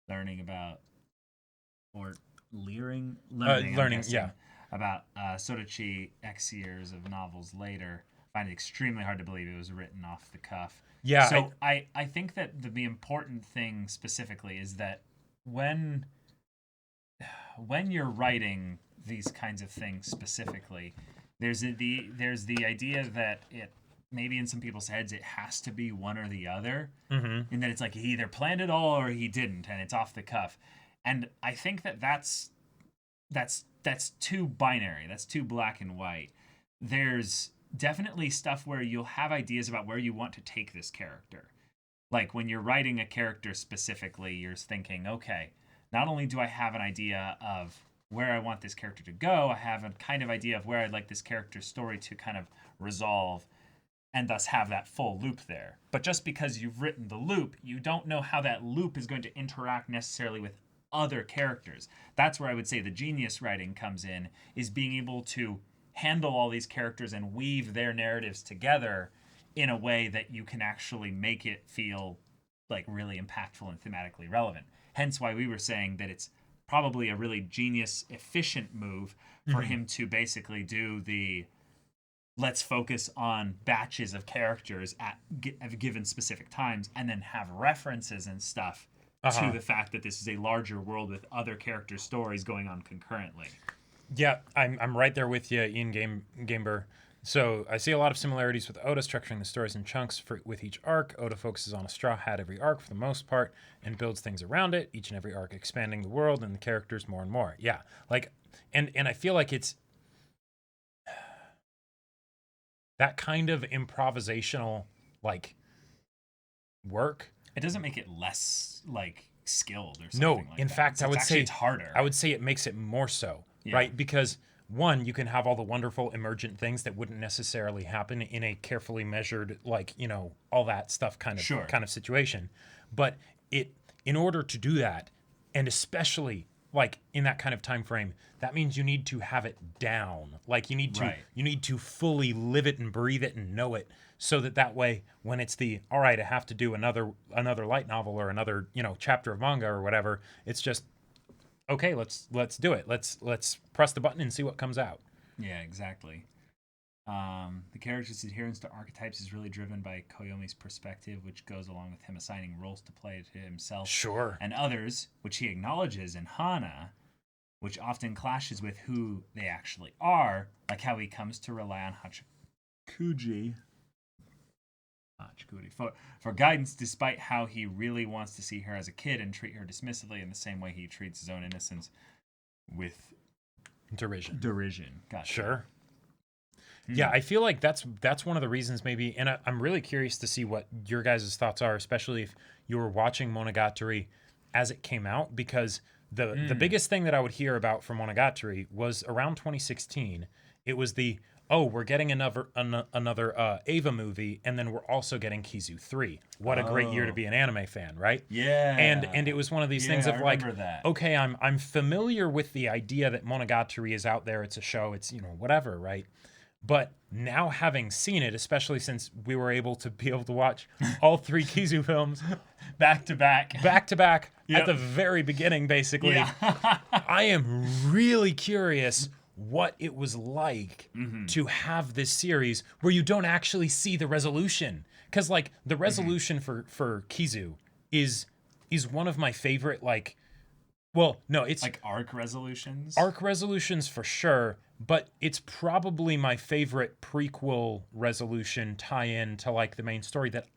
learning about learning about Sodachi X years of novels later. I find it extremely hard to believe it was written off the cuff. Yeah. So I think that the important thing specifically is that when you're writing these kinds of things specifically, there's the idea that it maybe in some people's heads it has to be one or the other, and that it's like he either planned it all or he didn't, and it's off the cuff. And I think that's too binary. That's too black and white. There's definitely stuff where you'll have ideas about where you want to take this character. Like when you're writing a character specifically, you're thinking, okay, not only do I have an idea of where I want this character to go, I have a kind of idea of where I'd like this character's story to kind of resolve, and thus have that full loop there. But just because you've written the loop, you don't know how that loop is going to interact necessarily with other characters. That's where I would say the genius writing comes in, is being able to handle all these characters and weave their narratives together in a way that you can actually make it feel like really impactful and thematically relevant. Hence why we were saying that it's probably a really genius, efficient move for him to basically do the let's focus on batches of characters at given specific times, and then have references and stuff to the fact that this is a larger world with other character stories going on concurrently. Yeah, I'm right there with you, Ian Gamber. So I see a lot of similarities with Oda structuring the stories in chunks with each arc. Oda focuses on a straw hat every arc for the most part and builds things around it, each and every arc expanding the world and the characters more and more. Yeah, like, and I feel like it's that kind of improvisational, like, work. It doesn't make it less, like, skilled or something no, like in that. fact, I would say it's harder. I would say it makes it more so, right? Because one, you can have all the wonderful emergent things that wouldn't necessarily happen in a carefully measured, like, all that stuff kind of situation. But in order to do that, and especially like in that kind of time frame, that means you need to have it down. Like you need to fully live it and breathe it and know it, so that way when it's all right, I have to do another light novel or another chapter of manga or whatever, it's just okay, let's do it. Let's press the button and see what comes out. Yeah, exactly. The character's adherence to archetypes is really driven by Koyomi's perspective, which goes along with him assigning roles to play to himself and others, which he acknowledges in Hana, which often clashes with who they actually are, like how he comes to rely on Hachikuji for guidance, despite how he really wants to see her as a kid and treat her dismissively in the same way he treats his own innocence with derision. Gotcha. Sure. Yeah, I feel like that's one of the reasons maybe, and I'm really curious to see what your guys' thoughts are, especially if you were watching Monogatari as it came out, because the biggest thing that I would hear about from Monogatari was around 2016. It was oh, we're getting another Ava movie, and then we're also getting Kizu 3. What a great year to Oh. be an anime fan, right? Yeah. And it was one of these things Yeah, of I like, remember that. okay, I'm familiar with the idea that Monogatari is out there. It's a show. It's, whatever, right? But now having seen it, especially since we were able to watch all 3 Kizu films Back to back. back at Yep. the very beginning, basically, Yeah. I am really curious what it was like Mm-hmm. to have this series where you don't actually see the resolution. Because, like, the resolution for Kizu is one of my favorite, like, well, no, it's Like arc resolutions. arc resolutions for sure, but it's probably my favorite prequel resolution tie-in to like the main story that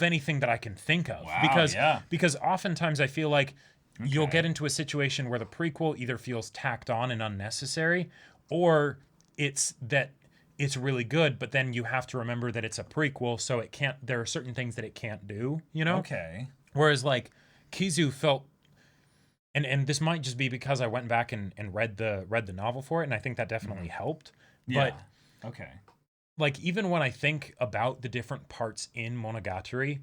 anything that I can think of. Wow, because yeah. because oftentimes I feel like you'll get into a situation where the prequel either feels tacked on and unnecessary, or it's that it's really good, but then you have to remember that it's a prequel, so it can't. There are certain things that it can't do, Okay. Whereas like Kizu felt. And this might just be because I went back and read the novel for it, and I think that definitely helped. Yeah. But Okay. like even when I think about the different parts in Monogatari,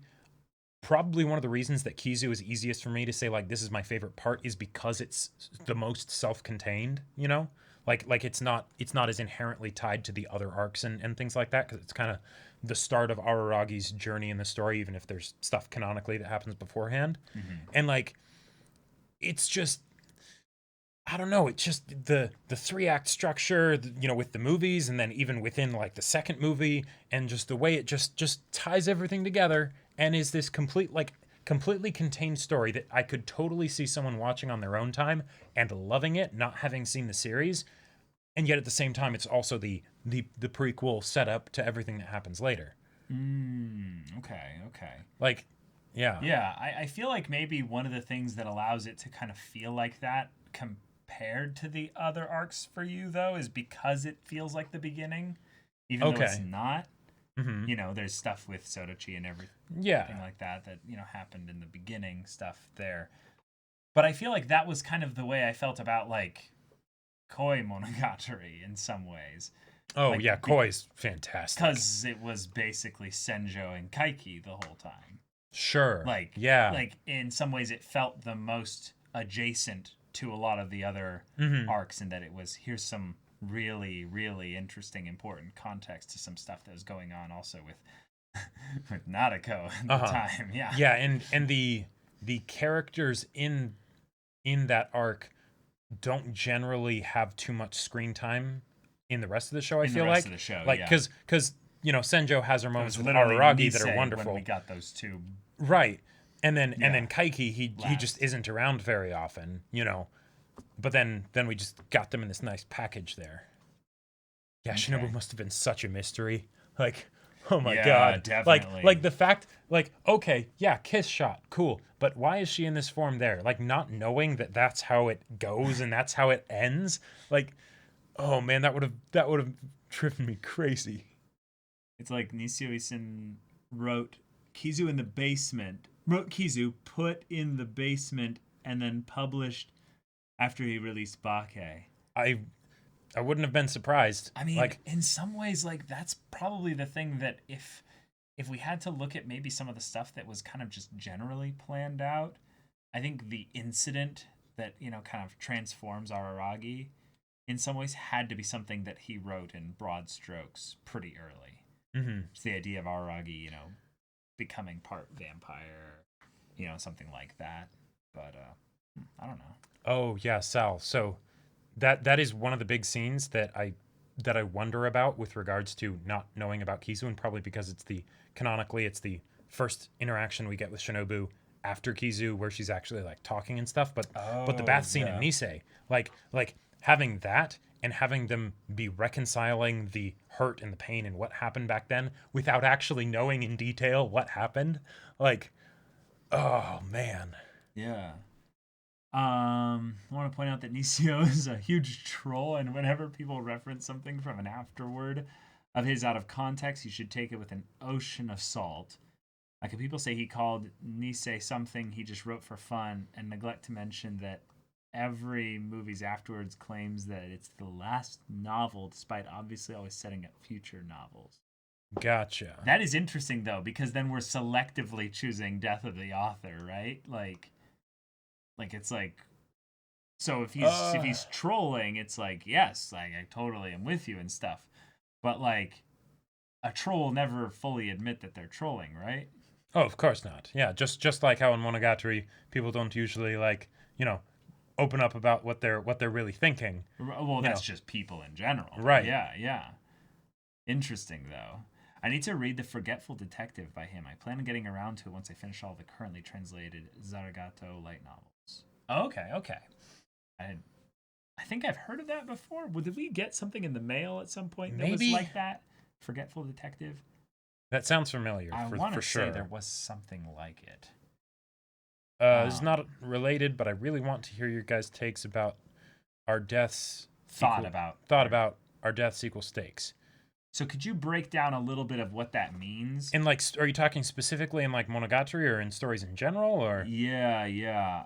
probably one of the reasons that Kizu is easiest for me to say like this is my favorite part is because it's the most self-contained, Like it's not as inherently tied to the other arcs and things like that, because it's kind of the start of Araragi's journey in the story, even if there's stuff canonically that happens beforehand. And like it's just I don't know, it's just the 3-act structure, with the movies, and then even within like the second movie, and just the way it just ties everything together and is this completely contained story that I could totally see someone watching on their own time and loving it, not having seen the series. And yet at the same time it's also the prequel setup to everything that happens later. Okay. Like yeah. Yeah, I feel like maybe one of the things that allows it to kind of feel like that compared to the other arcs for you, though, is because it feels like the beginning, even though it's not. There's stuff with Sodachi and everything like that happened in the beginning stuff there. But I feel like that was kind of the way I felt about, like, Koi Monogatari in some ways. Oh, like, yeah, Koi's fantastic. Because it was basically Senjo and Kaiki the whole time. Sure. Like, yeah. Like, in some ways, it felt the most adjacent to a lot of the other arcs, in that it was, here's some really, really interesting, important context to some stuff that was going on also with Nadeko at the time. Yeah. Yeah, and the characters in that arc don't generally have too much screen time in the rest of the show, I feel like. In the rest of the show, like, yeah. Because, Senjo has her moments with literally Araragi that are Nisei wonderful. when we got those two. Right. And then Kaiki, he just isn't around very often, But then we just got them in this nice package there. Yeah, okay. Shinobu must have been such a mystery. Like, oh my god. Definitely. Like the fact, like, okay, yeah, kiss shot, cool. But why is she in this form there? Like, not knowing that that's how it goes and that's how it ends. Like, oh man, that would have driven me crazy. It's like Nisio-Isin wrote Kizu in the basement. Wrote Kizu, put in the basement, and then published after he released Bake. I wouldn't have been surprised. I mean, like, in some ways, like, that's probably the thing that if we had to look at maybe some of the stuff that was kind of just generally planned out, I think the incident that, kind of transforms Araragi in some ways had to be something that he wrote in broad strokes pretty early. It's the idea of Araragi, becoming part vampire, something like that. But I don't know. Oh yeah, Sal. So that is one of the big scenes that I wonder about with regards to not knowing about Kizu, and probably because it's canonically it's the first interaction we get with Shinobu after Kizu, where she's actually like talking and stuff. But the bath scene in Nisei, like having that and having them be reconciling the hurt and the pain and what happened back then without actually knowing in detail what happened, like, oh man. Yeah. I want to point out that Nisio is a huge troll, and whenever people reference something from an afterword of his out of context, you should take it with an ocean of salt. Like, if people say he called Nisei something he just wrote for fun and neglect to mention that every movies afterwards claims that it's the last novel, despite obviously always setting up future novels. Gotcha. That is interesting though, because then we're selectively choosing death of the author, right? Like it's like, so if he's trolling, it's like, yes, like I totally am with you and stuff. But like a troll will never fully admit that they're trolling, right? Oh, of course not. Yeah, just like how in Monogatari people don't usually like, open up about what they're really thinking. Well, that's just people in general. Right. Yeah. Interesting though. I need to read The Forgetful Detective by him. I plan on getting around to it once I finish all the currently translated Zaragato light novels. Okay. I think I've heard of that before. Did we get something in the mail at some point that was like that? Forgetful Detective? That sounds familiar. I want to say sure. there was something like it. It's not related, but I really want to hear your guys' takes about our deaths. Thought about our deaths equal stakes. So could you break down a little bit of what that means? And like, are you talking specifically in like Monogatari or in stories in general, or? Yeah.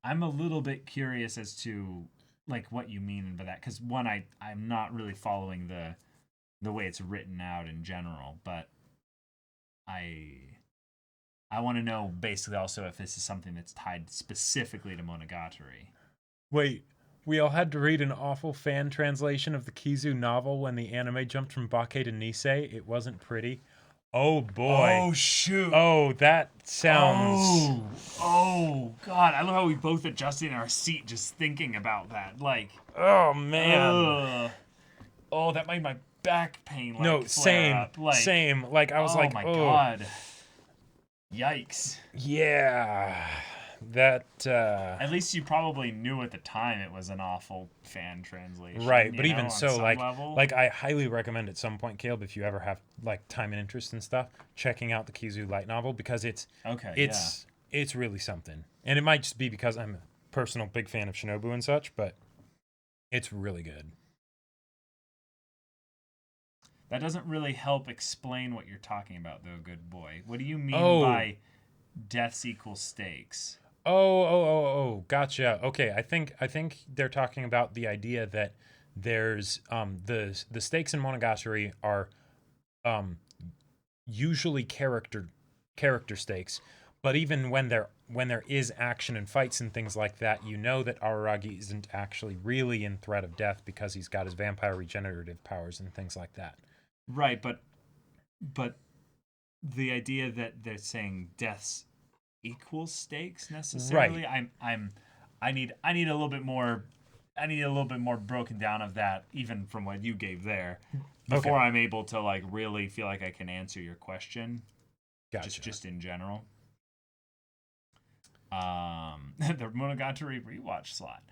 I'm a little bit curious as to like what you mean by that, because one, I'm not really following the way it's written out in general, but I want to know basically also if this is something that's tied specifically to Monogatari. Wait. We all had to read an awful fan translation of the Kizu novel when the anime jumped from Bake to Nisei. It wasn't pretty. Oh, boy. Oh, shoot. Oh, that sounds... Oh, God. I love how we both adjusted in our seat just thinking about that. Like... Oh, man. Oh, that made my back pain, like, no, same. Up. Like, same. Like, I was like, oh, my God. Yikes. Yeah. That at least you probably knew at the time it was an awful fan translation, right? But even so, level. like I highly recommend at some point, Caleb, if you ever have like time and interest and stuff, checking out the Kizu light novel, because it's really something. And it might just be because I'm a personal big fan of Shinobu and such, but it's really good. That doesn't really help explain what you're talking about, though, good boy. What do you mean by deaths equal stakes? Oh, gotcha. Okay, I think they're talking about the idea that there's the stakes in Monogatari are usually character stakes, but even when there is action and fights and things like that, you know that Araragi isn't actually really in threat of death because he's got his vampire regenerative powers and things like that. Right, but the idea that they're saying deaths equal stakes necessarily, right. I need a little bit more broken down of that, even from what you gave there, before I'm able to like really feel like I can answer your question. Gotcha. Just in general. The Monogatari rewatch slot.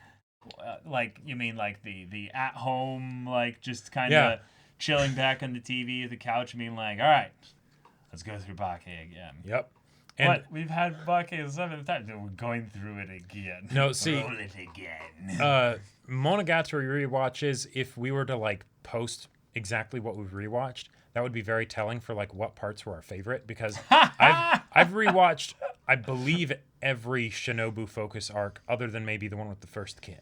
Like, you mean like the at home, like just kind of chilling back on the TV at the couch, being like, all right, let's go through Bake again. Yep. But we've had Bake the 7th time, so we're going through it again. No, see, roll it again. Monogatari rewatches, if we were to like post exactly what we've rewatched, that would be very telling for like what parts were our favorite, because I've rewatched, I believe, every Shinobu focus arc other than maybe the one with the first kin.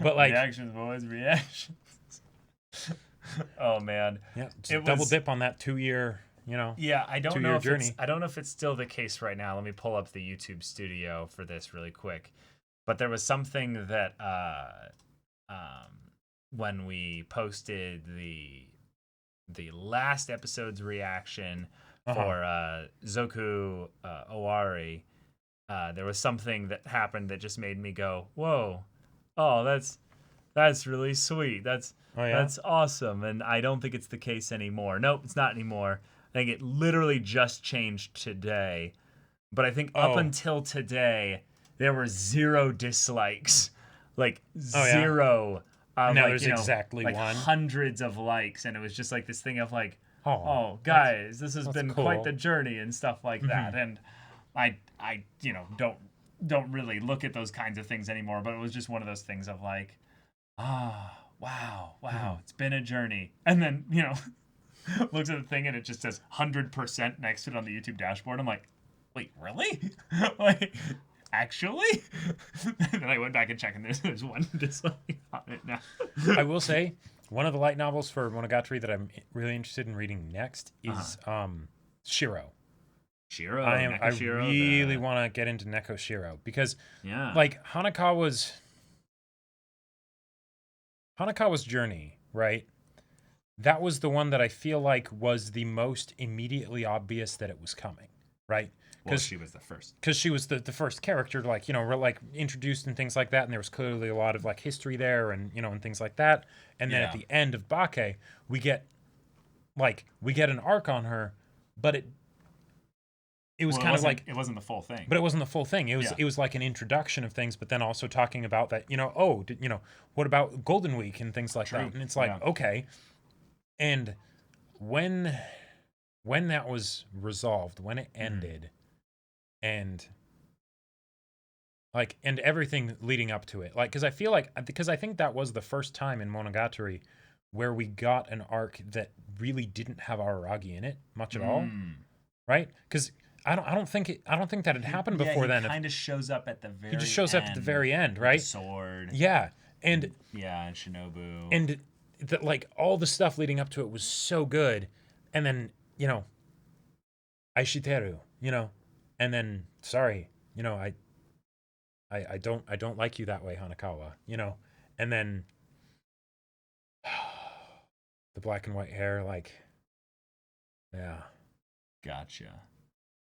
But like reactions, boys, reactions. Oh man, yeah, double dip on that 2-year. Yeah, I don't know if it's still the case right now. Let me pull up the YouTube studio for this really quick. But there was something that when we posted the last episode's reaction for Zoku Owari, there was something that happened that just made me go, "Whoa, oh, that's really sweet. That's awesome." And I don't think it's the case anymore. Nope, it's not anymore. I think it literally just changed today. But I think up until today, there were 0 dislikes. Like, 0. Now there's exactly like one. Hundreds of likes. And it was just like this thing of like, oh guys, this has been cool. quite the journey and stuff like that. And I don't really look at those kinds of things anymore. But it was just one of those things of like, wow, it's been a journey. And then, looks at the thing and it just says 100% next to it on the YouTube dashboard. I'm like, wait, really? Actually? Then I went back and checked, and there's one dislike on it now. I will say, one of the light novels for Monogatari that I'm really interested in reading next is Shiro. Shiro, I Shiro, really want to get into Neko Shiro because, yeah, like, Hanakawa's journey, right? That was the one that I feel like was the most immediately obvious that it was coming, right? Well, she was the first. Because she was the first character, like, you know, we're like introduced and things like that, and there was clearly a lot of like history there, and you know, and things like that. And then at the end of Bake, we get an arc on her, but it was kind of like it wasn't the full thing. But it wasn't the full thing. It was like an introduction of things, but then also talking about that, you know, what about Golden Week and things like that? And it's like, okay. And when that was resolved, when it ended, and like, and everything leading up to it, like, because I think that was the first time in Monogatari where we got an arc that really didn't have Araragi in it much at all, right? Because I don't think that had happened before then. He kind of shows up at the very. He just shows up at the very end, right? With the sword. Yeah, and Shinobu. And like all the stuff leading up to it was so good, and then you know, Aishiteru, you know, and then sorry, you know, I don't like you that way, Hanakawa, you know, and then the black and white hair, like, yeah, gotcha.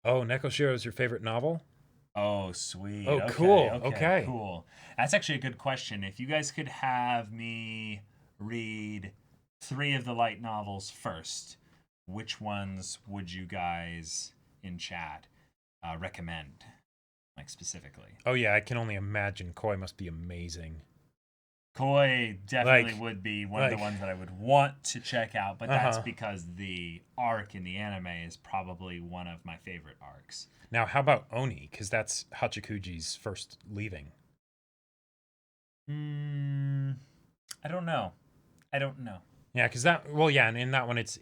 Oh, Neko Shiro is your favorite novel? Oh, sweet. Oh, okay, cool. Okay. Cool. That's actually a good question. If you guys could have me read 3 of the light novels first, which ones would you guys in chat recommend? Like, specifically? Oh, yeah. I can only imagine Koi must be amazing. Koi definitely would be one of the ones that I would want to check out, but that's because the arc in the anime is probably one of my favorite arcs. Now, how about Oni? Because that's Hachikuji's first leaving. I don't know. Yeah, because and in that one, it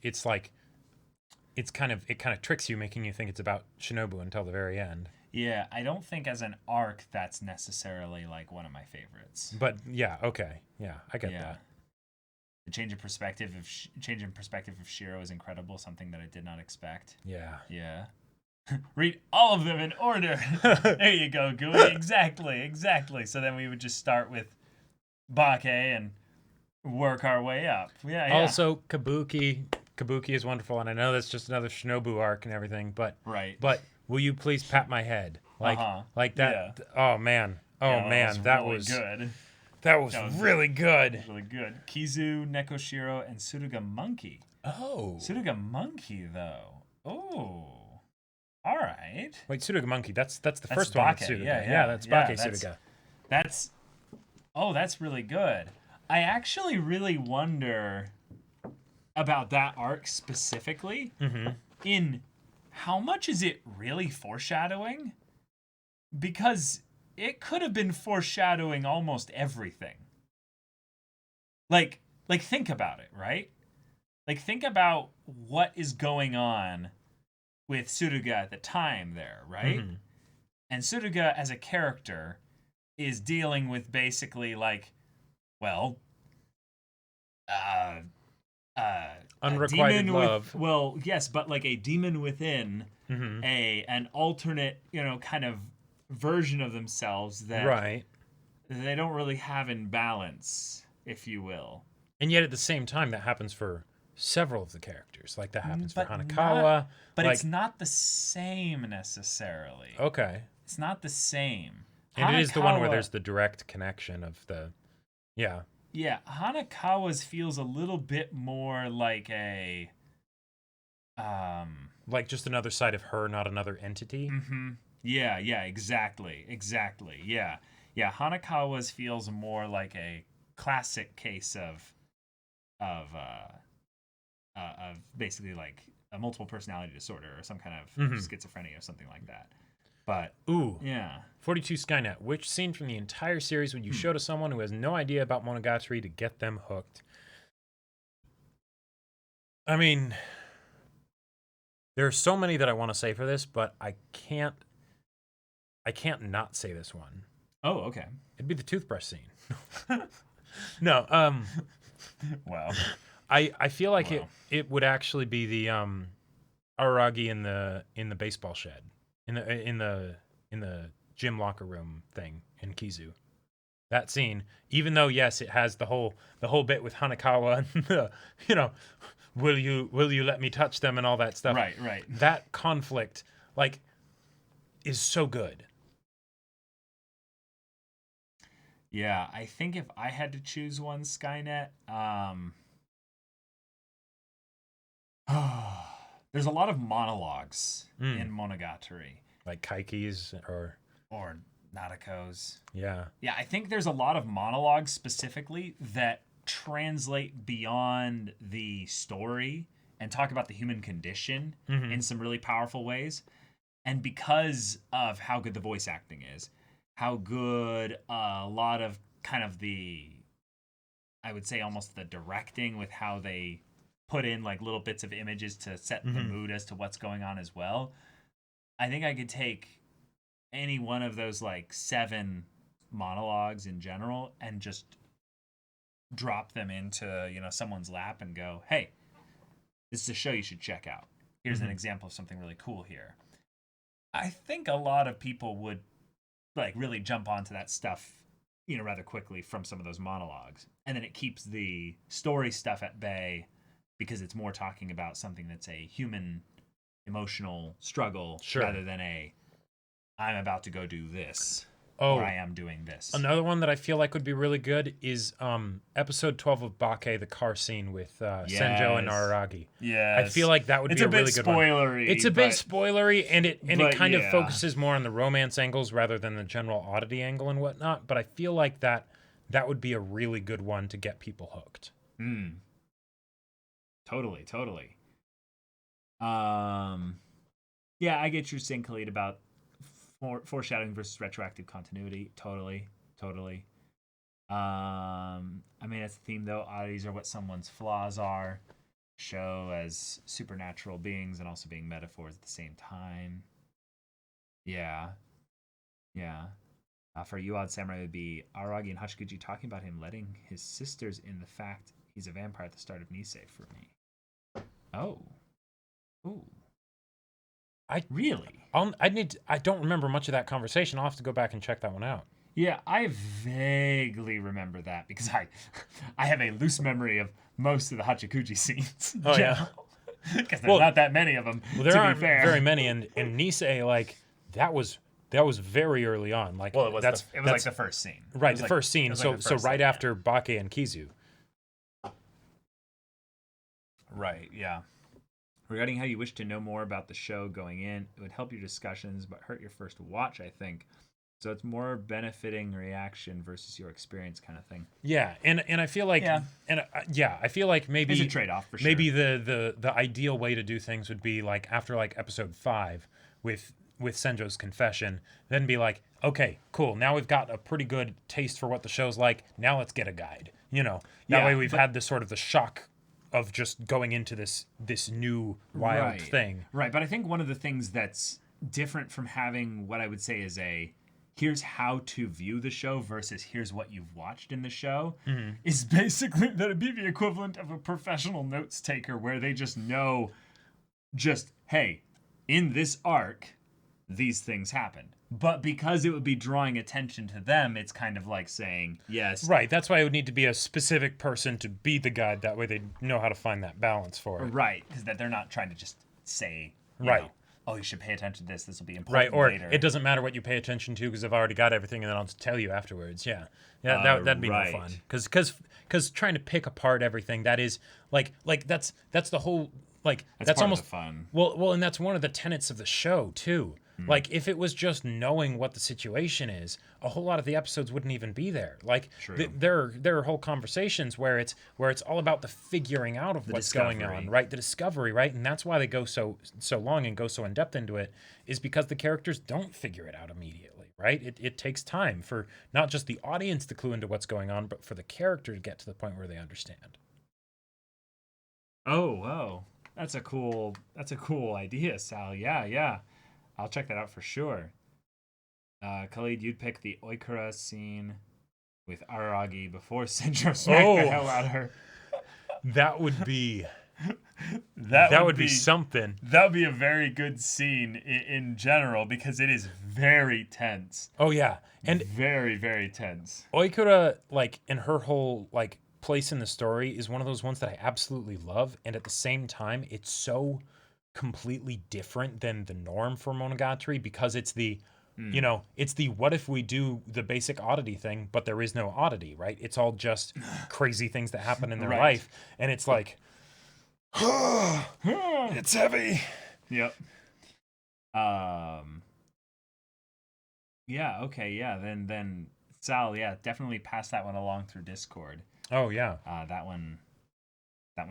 kind of tricks you, making you think it's about Shinobu until the very end. Yeah, I don't think as an arc that's necessarily like one of my favorites. But yeah, okay, yeah, I get that. The change in perspective of Shiro is incredible. Something that I did not expect. Yeah. Read all of them in order. There you go, Gooey. Exactly. So then we would just start with Bake and work our way up. Yeah. Also, Kabuki is wonderful, and I know that's just another Shinobu arc and everything, but will you please pat my head? Like that. Yeah. Oh man. That was good. That was really good. Really good. Kizu, Neko Shiro, and Tsuruga Monkey. Oh. Tsuruga Monkey, though. Oh. All right. Wait, Tsuruga Monkey. That's the first one. Tsuruga. Yeah, that's Bake Tsuruga. That's really good. I actually really wonder about that arc specifically. In how much is it really foreshadowing? Because it could have been foreshadowing almost everything. Like think about it, right? Like, think about what is going on with Tsuruga at the time there, right? And Tsuruga as a character is dealing with basically like, well, unrequited love. Yes, but like a demon within an alternate, kind of version of themselves that they don't really have in balance, if you will. And yet at the same time, that happens for several of the characters. Like that happens for Hanakawa. But it's not the same necessarily. Okay. It's not the same. And it is the one where there's the direct connection of the... Yeah. Yeah, Hanakawa's feels a little bit more like a... like just another side of her, not another entity? Yeah, exactly. Yeah, Hanakawa's feels more like a classic case of basically like a multiple personality disorder or some kind of schizophrenia or something like that. But yeah. 42 Skynet. Which scene from the entire series would you show to someone who has no idea about Monogatari to get them hooked? I mean, there are so many that I want to say for this, but I can't I can't not say this one. Oh, okay. It'd be the toothbrush scene. No, Well, I feel like it would actually be the Araragi in the baseball shed, in the gym locker room thing in Kizu. That scene, even though yes, it has the whole bit with Hanakawa and the, will you let me touch them and all that stuff. Right. That conflict like is so good. Yeah, I think if I had to choose one, Skynet, there's a lot of monologues in Monogatari. Like Kaiki's or Nadeko's. Yeah. Yeah, I think there's a lot of monologues specifically that translate beyond the story and talk about the human condition in some really powerful ways. And because of how good the voice acting is, how good a lot of kind of I would say almost the directing with how they put in like little bits of images to set the mood as to what's going on as well. I think I could take any one of those like 7 monologues in general and just drop them into, someone's lap and go, hey, this is a show you should check out. Here's an example of something really cool here. I think a lot of people would like really jump onto that stuff, rather quickly from some of those monologues. And then it keeps the story stuff at bay because it's more talking about something that's a human emotional struggle rather than I'm about to go do this. Or I am doing this. Another one that I feel like would be really good is episode 12 of Bake, the car scene with Senjo and Araragi. Yeah, I feel like that would be a really good one. It's a bit spoilery, and it kind of focuses more on the romance angles rather than the general oddity angle and whatnot. But I feel like that would be a really good one to get people hooked. Totally. Yeah, I get your saying, Khalid, about foreshadowing versus retroactive continuity. Totally. I mean, that's the theme, though. Oddities are what someone's flaws are. Show as supernatural beings and also being metaphors at the same time. Yeah. For you, Odd Samurai, would be Aragi and Hashiguchi talking about him letting his sisters in the fact he's a vampire at the start of Nisei for me. Oh. Ooh. Really? I don't remember much of that conversation. I'll have to go back and check that one out. Yeah, I vaguely remember that because I have a loose memory of most of the Hachikuji scenes. Oh yeah, because there's not that many of them. Well, there aren't very many, and Nisei, like that was very early on. Like, well, it was like the first scene, right? The first scene. So right after Bake and Kizu. Right. Yeah. Regarding how you wish to know more about the show going in, it would help your discussions, but hurt your first watch, I think. So it's more benefiting reaction versus your experience kind of thing. Yeah, and I feel like I feel like maybe it's a trade-off for sure. Maybe the ideal way to do things would be like after like episode 5 with Senjo's confession, then be like, okay, cool. Now we've got a pretty good taste for what the show's like. Now let's get a guide. That way we've had this sort of the shock of just going into this new wild thing. Right, but I think one of the things that's different from having what I would say is here's how to view the show versus here's what you've watched in the show is basically that it'd be the equivalent of a professional notes taker where they just know hey, in this arc, these things happened. But because it would be drawing attention to them, it's kind of like saying, yes. Right, that's why it would need to be a specific person to be the guide. That way they know how to find that balance for it. Right, because that they're not trying to just say, you should pay attention to this. This will be important later. It doesn't matter what you pay attention to because I've already got everything and then I'll just tell you afterwards. Yeah, that'd be more fun. Because trying to pick apart everything, that is, like that's the whole, like, that's almost the fun. Well, and that's one of the tenets of the show, too. Like, if it was just knowing what the situation is, a whole lot of the episodes wouldn't even be there. Like, there are whole conversations where it's all about the figuring out of what's going on, right? The discovery, right? And that's why they go so long and go so in depth into it, is because the characters don't figure it out immediately, right? It takes time for not just the audience to clue into what's going on, but for the character to get to the point where they understand. Oh, that's a cool idea, Sal. Yeah. I'll check that out for sure. Khalid, you'd pick the Oikura scene with Araragi before Senjo smacked the hell out of her. That would be that would be something. That would be a very good scene in general because it is very tense. Oh yeah, and very, very tense. Oikura, like in her whole like place in the story, is one of those ones that I absolutely love, and at the same time, it's so completely different than the norm for Monogatari because it's the it's the what if we do the basic oddity thing, but there is no oddity, right? It's all just crazy things that happen in their life, and it's like, it's heavy. Yep. Yeah. Okay. Yeah. Then Sal. Yeah. Definitely pass that one along through Discord. Oh yeah. That one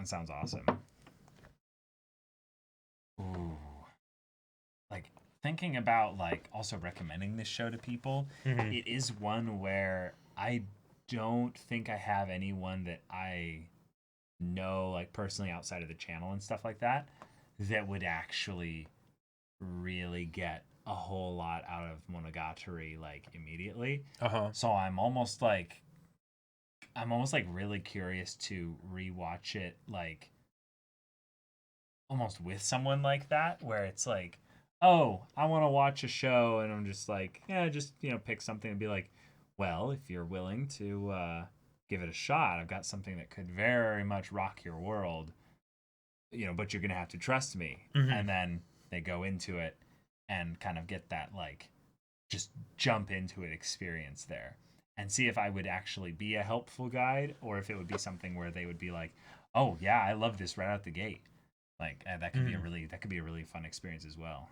sounds awesome. Ooh. Like thinking about like also recommending this show to people, it is one where I don't think I have anyone that I know like personally outside of the channel and stuff like that would actually really get a whole lot out of Monogatari like immediately. So I'm almost like really curious to rewatch it like almost with someone like that where it's like, oh, I want to watch a show and I'm just like, yeah, just pick something and be like, well, if you're willing to give it a shot, I've got something that could very much rock your world, but you're gonna have to trust me. And then they go into it and kind of get that like just jump into it experience there and see if I would actually be a helpful guide or if it would be something where they would be like, oh yeah, I love this right out the gate. Like that could be a really fun experience as well.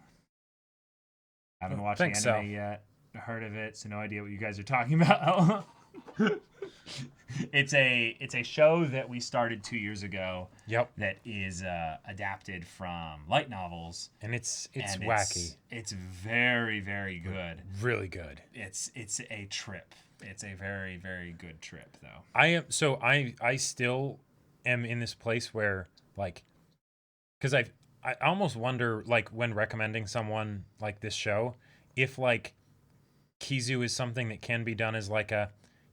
I haven't watched the anime yet, heard of it, so no idea what you guys are talking about. It's a show that we started 2 years ago. Yep. That is adapted from light novels, and it's wacky. It's very, very good. Really good. It's a trip. It's a very, very good trip, though. I still am in this place where like, because I almost wonder like when recommending someone like this show, if like Kizu is something that can be done as like a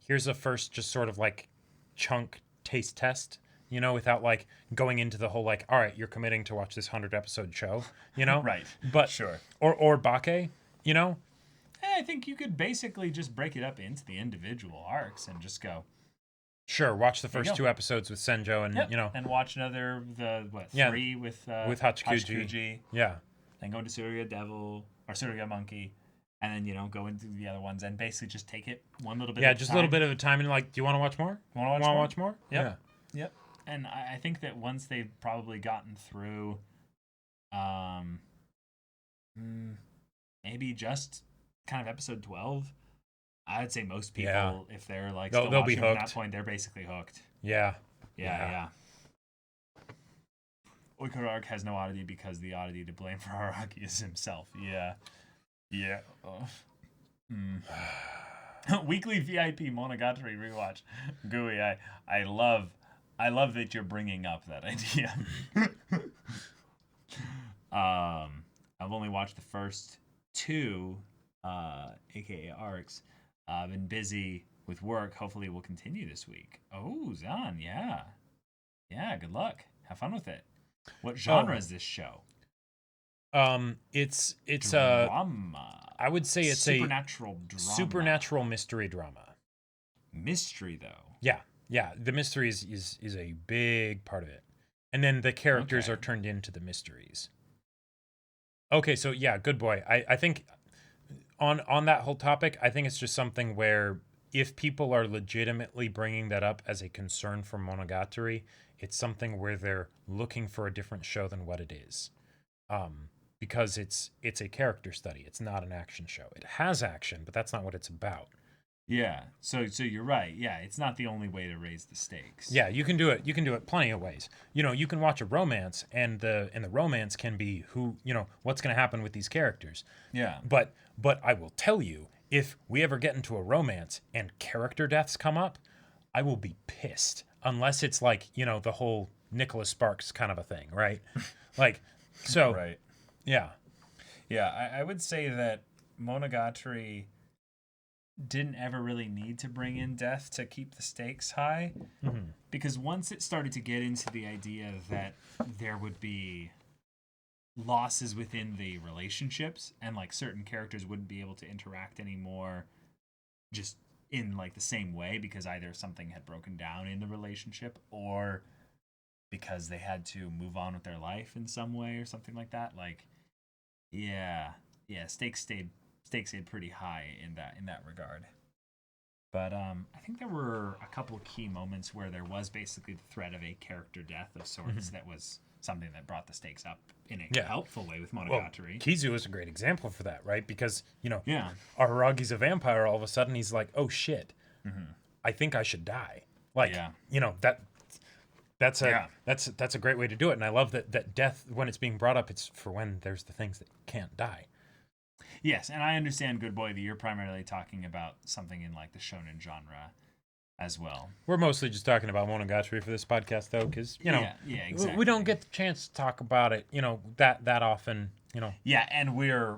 here's a first just sort of like chunk taste test, without like going into the whole like, all right, you're committing to watch this 100-episode show, Right. But sure. Or Bake, I think you could basically just break it up into the individual arcs and just go. Sure, watch the first 2 episodes with Senjo and and watch another 3 with Hachikuji. Yeah. Then go into Surya Devil or Surya Monkey. And then, go into the other ones and basically just take it one little bit at a time. Yeah, just a little bit of a time and like, do you want to watch more? Want to watch more? Yep. Yeah. Yep. And I think that once they've probably gotten through maybe just kind of episode 12, I'd say most people, if they're like still they'll be watching hooked. from that point, they're basically hooked. Yeah. Oikura arc has no oddity because the oddity to blame for Araki is himself. Yeah. Weekly VIP Monogatari rewatch. Gooey, I love that you're bringing up that idea. I've only watched the first 2 aka arcs. I've been busy with work. Hopefully we'll continue this week. Oh, Zan, yeah, good luck. Have fun with it. What genre is this show? It's drama. I would say it's supernatural drama. Supernatural mystery drama. Mystery though. Yeah. The mystery is a big part of it, and then the characters are turned into the mysteries. Okay, so yeah, good boy. I think on that whole topic, I think it's just something where if people are legitimately bringing that up as a concern for Monogatari, it's something where they're looking for a different show than what it is. Because it's a character study. It's not an action show. It has action, but that's not what it's about. Yeah. So you're right. Yeah, it's not the only way to raise the stakes. Yeah, you can do it. You can do it plenty of ways. You can watch a romance, and the romance can be what's going to happen with these characters. Yeah. But I will tell you, if we ever get into a romance and character deaths come up, I will be pissed. Unless it's like the whole Nicholas Sparks kind of a thing, right? Like, so. Right. Yeah. Yeah, I would say that Monogatari didn't ever really need to bring in death to keep the stakes high, because once it started to get into the idea that there would be losses within the relationships and like certain characters wouldn't be able to interact anymore just in like the same way because either something had broken down in the relationship or because they had to move on with their life in some way or something like that, like stakes stayed pretty high in that regard. But I think there were a couple key moments where there was basically the threat of a character death of sorts that was something that brought the stakes up in a helpful way with Monogatari. Well, Kizu is a great example for that, right? Because, Aragi's a vampire, all of a sudden he's like, oh shit, I think I should die. Like, that's a great way to do it. And I love that death, when it's being brought up, it's for when there's the things that can't die. Yes, and I understand, Good Boy, that you're primarily talking about something in like the shonen genre as well. We're mostly just talking about Monogatari for this podcast, though, because exactly. we don't get the chance to talk about it, that often, Yeah, and we're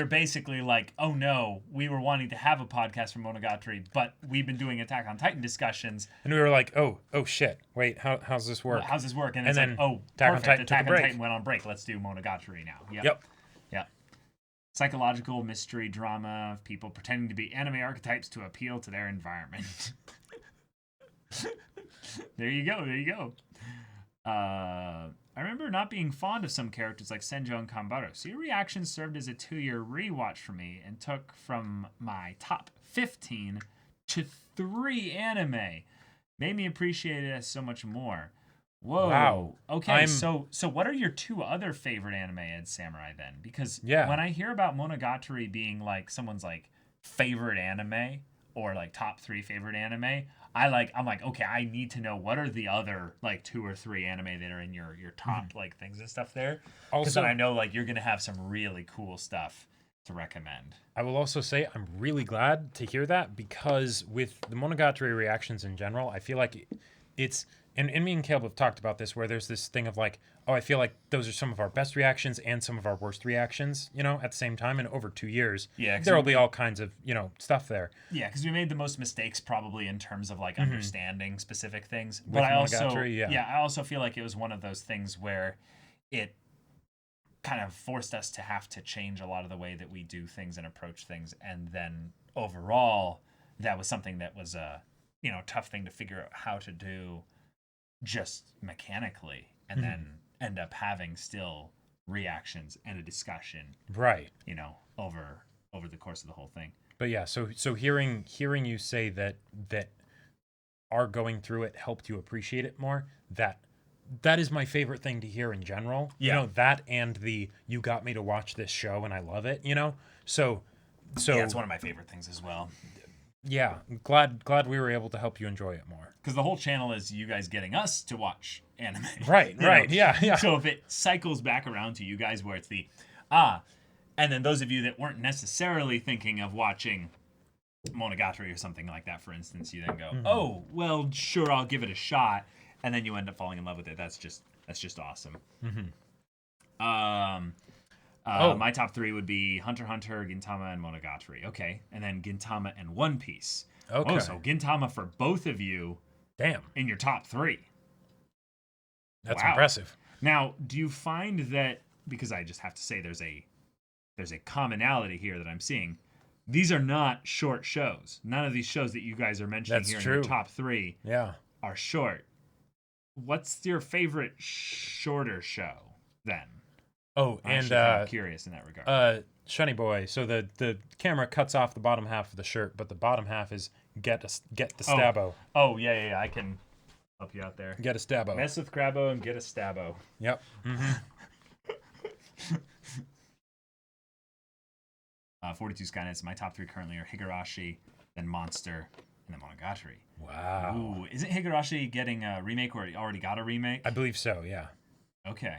basically like, oh no, we were wanting to have a podcast for Monogatari, but we've been doing Attack on Titan discussions, and we were like, oh shit, wait, how's this work? Well, how's this work? And it's then like, oh, Attack on Titan went on break. Let's do Monogatari now. Yep. Psychological mystery drama of people pretending to be anime archetypes to appeal to their environment. There you go. I remember not being fond of some characters like Senjo and Kanbaro, so your reaction served as a 2-year rewatch for me and took from my top 15 to 3 anime. Made me appreciate it as so much more. Whoa. Wow. Okay, so what are your 2 other favorite anime, Ed Samurai, then? Because when I hear about Monogatari being like someone's like favorite anime or like top 3 favorite anime, I'm like, okay, I need to know what are the other like 2 or 3 anime that are in your top like things and stuff there. Because then I know like you're gonna have some really cool stuff to recommend. I will also say I'm really glad to hear that, because with the Monogatari reactions in general, I feel like it's and me and Caleb have talked about this, where there's this thing of like, oh, I feel like those are some of our best reactions and some of our worst reactions, at the same time. And over 2 years, there will be all kinds of, stuff there. Yeah, because we made the most mistakes probably in terms of like understanding specific things. With But I Monogatari, also feel like it was one of those things where it kind of forced us to have to change a lot of the way that we do things and approach things. And then overall, that was something that was a, tough thing to figure out how to do just mechanically, and then end up having still reactions and a discussion, right? Over the course of the whole thing. But yeah, so hearing you say that our going through it helped you appreciate it more, that is my favorite thing to hear in general. That and you got me to watch this show and I love it. So yeah, it's one of my favorite things as well. Yeah, glad we were able to help you enjoy it more. Because the whole channel is you guys getting us to watch anime. Right, yeah. So if it cycles back around to you guys where it's and then those of you that weren't necessarily thinking of watching Monogatari or something like that, for instance, you then go, oh, well, sure, I'll give it a shot. And then you end up falling in love with it. That's just awesome. My top 3 would be Hunter x Hunter, Gintama, and Monogatari. Okay. And then Gintama and One Piece. Okay. Oh, so Gintama for both of you. Damn. In your top 3. That's impressive. Now, do you find that, because I just have to say there's a commonality here that I'm seeing, these are not short shows. None of these shows that you guys are mentioning in your top 3 are short. What's your favorite shorter show then? Oh, I'm curious in that regard. Shunny Boy. So the camera cuts off the bottom half of the shirt, but the bottom half is get the stabbo. Oh yeah. I can help you out there. Get a stabbo. Mess with Crabbo and get a stabbo. Yep. 42 Skynets. My top 3 currently are Higurashi, then Monster, and then Monogatari. Wow. Ooh, isn't Higurashi getting a remake, or already got a remake? I believe so. Yeah. Okay.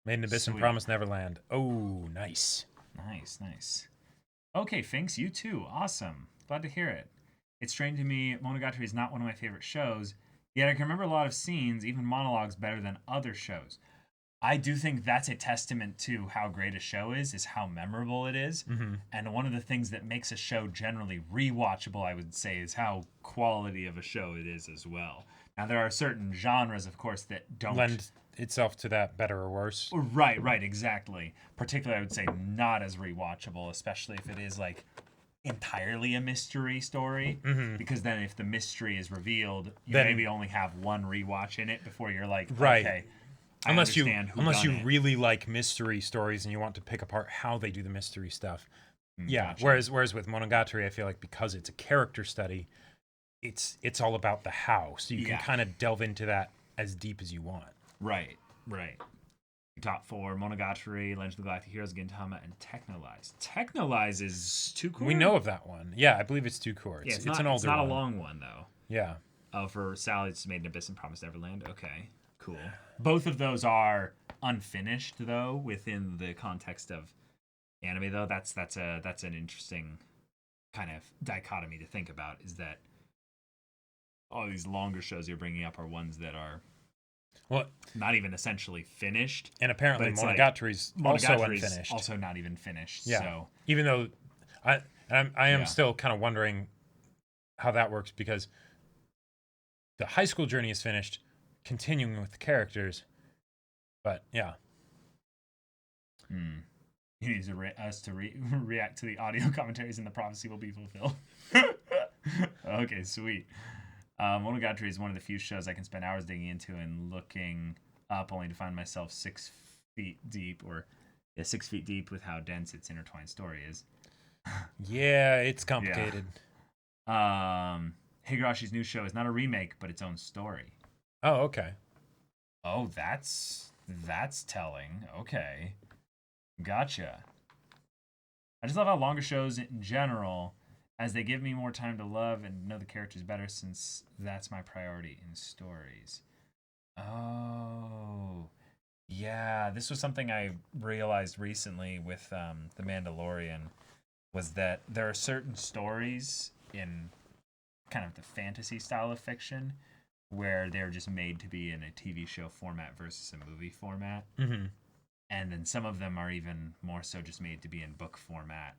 Made in Abyss and Promised Neverland. Oh, nice. Nice. Okay, Finks, you too. Awesome. Glad to hear it. It's strange to me, Monogatari is not one of my favorite shows, yet I can remember a lot of scenes, even monologues, better than other shows. I do think that's a testament to how great a show is how memorable it is. Mm-hmm. And one of the things that makes a show generally rewatchable, I would say, is how quality of a show it is as well. Now, there are certain genres, of course, that don't lend itself to that, better or worse. Right, exactly. Particularly, I would say not as rewatchable, especially if it is like entirely a mystery story. Mm-hmm. Because then if the mystery is revealed, you Then- maybe only have one rewatch in it before you're like, Right. okay, Unless you it. really like mystery stories and you want to pick apart how they do the mystery stuff. Yeah. Gotcha. Whereas with Monogatari, I feel like because it's a character study, it's all about the how. So you can kind of delve into that as deep as you want. Right. Top 4, Monogatari, Legend of the Galactic Heroes, Gintama, and Technolize. Technolize is 2 core? We know of that one. Yeah, I believe it's 2 core. Yeah, It's not, an older it's not one. a long one, though. Yeah. Oh, for Sally's Made in Abyss and Promised Neverland? Okay, cool. Both of those are unfinished, though, within the context of anime, though. That's an interesting kind of dichotomy to think about, is that all these longer shows you're bringing up are ones that are not even essentially finished. And apparently Monogatari's also unfinished. Also not even finished. Yeah. So. Even though I am still kind of wondering how that works, because the high school journey is finished, continuing with the characters. But yeah. You need us to react to the audio commentaries and the prophecy will be fulfilled. Okay, sweet. Monogatari is one of the few shows I can spend hours digging into and looking up, only to find myself 6 feet deep, 6 feet deep with how dense its intertwined story is. Yeah, it's complicated. Higarashi's new show is not a remake, but its own story. Oh, okay. Oh, that's telling. Okay. Gotcha. I just love how longer shows in general, as they give me more time to love and know the characters better, since that's my priority in stories. Oh. Yeah, this was something I realized recently with The Mandalorian, was that there are certain stories in kind of the fantasy style of fiction where they're just made to be in a TV show format versus a movie format. Mm-hmm. And then some of them are even more so just made to be in book format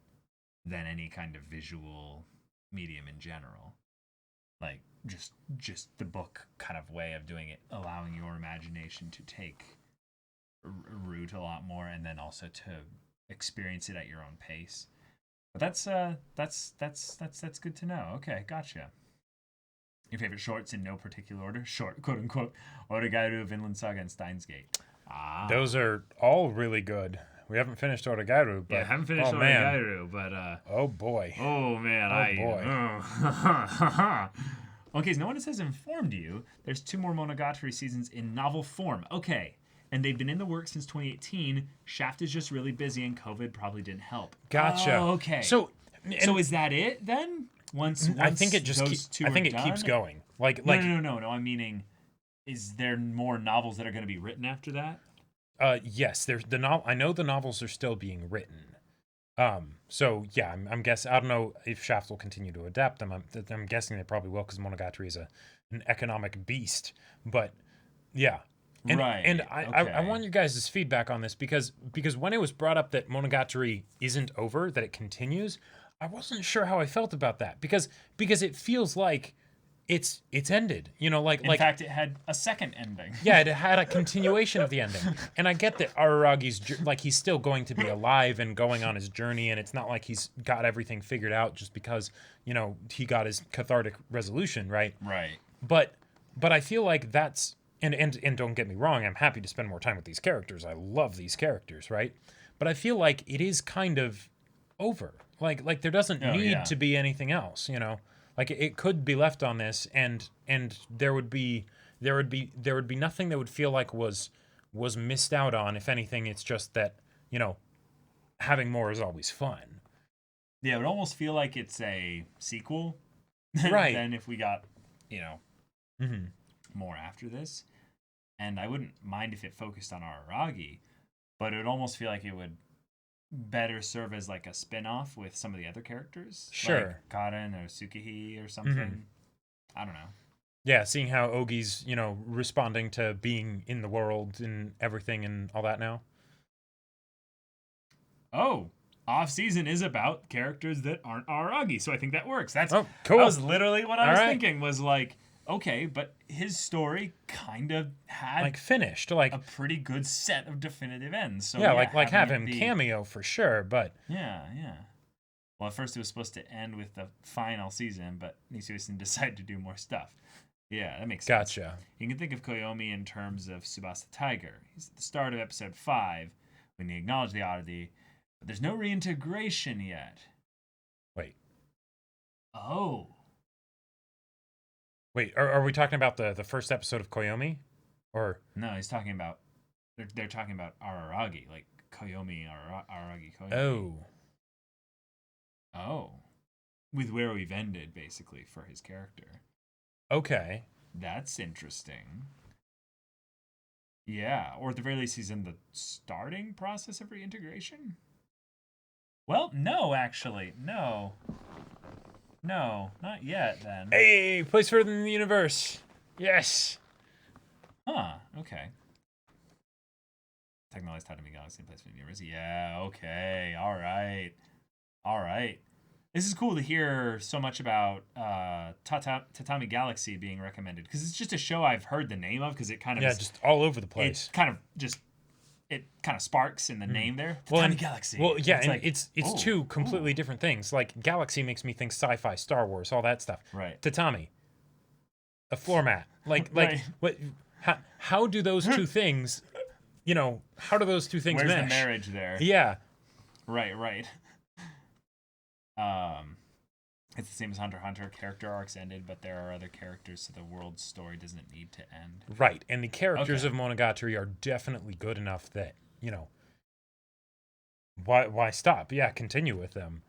than any kind of visual medium in general. Like just the book kind of way of doing it, allowing your imagination to take root a lot more, and then also to experience it at your own pace. But that's good to know. Okay, gotcha. Your favorite shorts in no particular order? Short, quote unquote, Origairu, Vinland Saga, and Steins Gate. Those are all really good. We haven't finished Origairu, but haven't finished Origairu, but oh boy. Oh man, boy. Okay, so no one has informed you. There's 2 more Monogatari seasons in novel form. Okay. And they've been in the works since 2018. Shaft is just really busy, and COVID probably didn't help. Gotcha. Oh, okay. So is that it then? Once I think it just keeps going. Like no. I'm meaning, is there more novels that are going to be written after that? Yes. There's the novel. I know the novels are still being written. So yeah, I'm guessing. I don't know if Shaft will continue to adapt them. I'm guessing they probably will, because Monogatari is an economic beast. But yeah. And, right. And I want your guys' feedback on this, because when it was brought up that Monogatari isn't over, that it continues, I wasn't sure how I felt about that, because it feels like it's ended. You know, in fact, it had a second ending. Yeah, it had a continuation of the ending. And I get that Araragi's he's still going to be alive and going on his journey, and it's not like he's got everything figured out just because, he got his cathartic resolution, right? Right. But I feel like that's and don't get me wrong, I'm happy to spend more time with these characters. I love these characters, right? But I feel like it is kind of over. Like there doesn't need to be anything else, Like it could be left on this, and there would be nothing that would feel like was missed out on. If anything, it's just that, having more is always fun. Yeah, it would almost feel like it's a sequel. Right. Than if we got, Mm-hmm. more after this. And I wouldn't mind if it focused on Araragi, but it would almost feel like it would better serve as like a spin-off with some of the other characters. Sure. Like Karen or Tsukihi or something. Mm-hmm. I don't know. Yeah, seeing how Ogi's, responding to being in the world and everything and all that now. Oh, off season is about characters that aren't Aragi, so I think that works. That Oh, cool. was literally what I All was right. thinking. Was like, okay, but his story kind of had Like finished. a pretty good set of definitive ends. So Yeah, yeah, like having have it him be, cameo for sure, but yeah. Well, at first it was supposed to end with the final season, but Nisuisin decided to do more stuff. Yeah, that makes sense. gotcha. You can think of Koyomi in terms of Tsubasa Tiger. He's at the start of episode 5 when they acknowledge the oddity, but there's no reintegration yet. Wait. Oh. Wait, are we talking about the first episode of Koyomi? Or No, he's talking about they're talking about Araragi, like Koyomi Araragi Koyomi. oh. Oh. With where we've ended basically for his character. Okay. That's interesting. Yeah, or at the very least he's in the starting process of reintegration? Well, no, actually. No. No, not yet then. Hey, place further in the universe. Yes. Huh, okay. Technologized Tatami Galaxy and place for the universe. Yeah, okay. All right. This is cool to hear so much about Tatami Galaxy being recommended because it's just a show I've heard the name of because it kind of just all over the place. It kind of sparks in the name there. Well, Tatami Galaxy. Well, yeah, and like, it's two completely different things. Like Galaxy makes me think sci-fi, Star Wars, all that stuff. Right. Tatami, a floor mat. Like Right. what? How do those two things? How do those two things Where's mesh? the marriage there? Yeah. Right. It's the same as Hunter x Hunter. Character arcs ended, but there are other characters, so the world's story doesn't need to end. Right, and the characters of Monogatari are definitely good enough that why stop? Yeah, continue with them.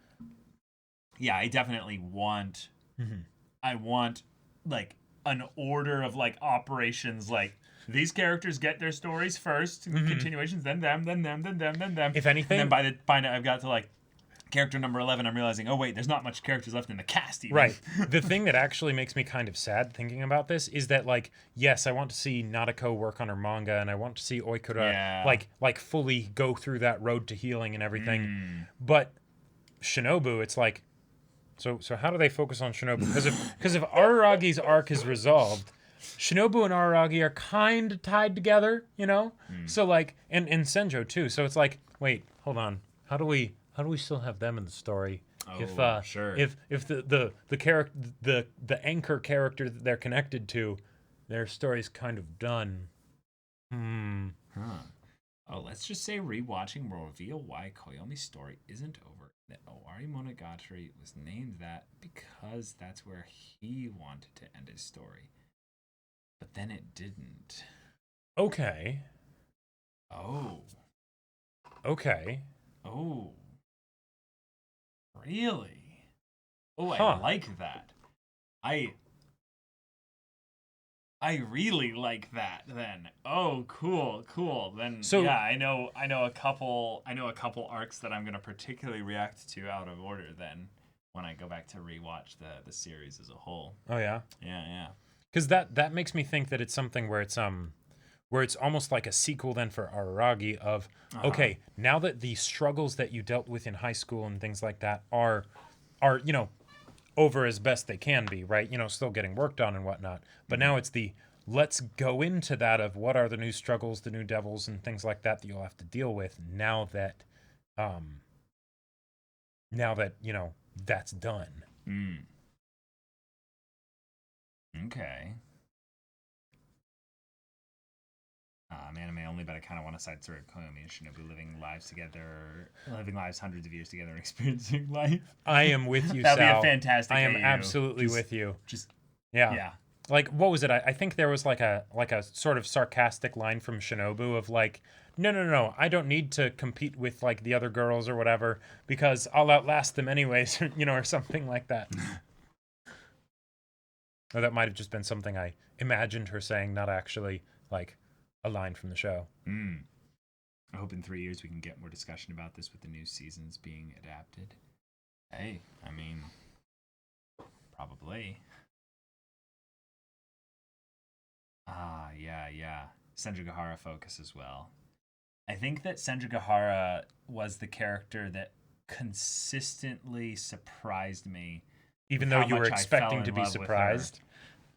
Yeah, I definitely want. Mm-hmm. I want like an order of like operations. Like these characters get their stories first, continuations, then them, then them, then them, then them. If anything, and then by the time I've got to like character number 11, I'm realizing, oh wait, there's not much characters left in the cast even. Right. The thing that actually makes me kind of sad thinking about this is that, like, yes, I want to see Nadeko work on her manga, and I want to see Oikura like fully go through that road to healing and everything. But Shinobu, it's like, so how do they focus on Shinobu? Because if Araragi's arc is resolved, Shinobu and Araragi are kind of tied together, So like, and Senjo too. So it's like, wait, hold on, how do we still have them in the story? Sure. If the character the anchor character that they're connected to, their story's kind of done. Huh. Oh, let's just say rewatching will reveal why Koyomi's story isn't over. That Owari Monogatari was named that because that's where he wanted to end his story. But then it didn't. Okay. Oh. Okay. Oh. Really? Oh, Huh. I like that. I really like that then. Oh, cool. Then So, yeah, I know a couple arcs that I'm going to particularly react to out of order then when I go back to rewatch the series as a whole. Oh yeah. Yeah. Cuz that makes me think that it's something where it's almost like a sequel then for Araragi of okay, now that the struggles that you dealt with in high school and things like that are over as best they can be, right? Still getting worked on and whatnot. But now it's let's go into that of what are the new struggles, the new devils, and things like that you'll have to deal with now that that's done. Okay. I'm anime only, but I kind of want to side through Koyomi and Shinobu living lives hundreds of years together and experiencing life. I am with you, That'd Sal. be a fantastic I am AU. absolutely with you. Yeah. Like, what was it? I think there was like a sort of sarcastic line from Shinobu of like, no, I don't need to compete with like the other girls or whatever because I'll outlast them anyways, or something like that. Or that might have just been something I imagined her saying, not actually like a line from the show. I hope in 3 years we can get more discussion about this with the new seasons being adapted. Hey, I mean, probably. Yeah. Senjugahara focus as well. I think that Senjugahara was the character that consistently surprised me. Even though you were expecting to be surprised.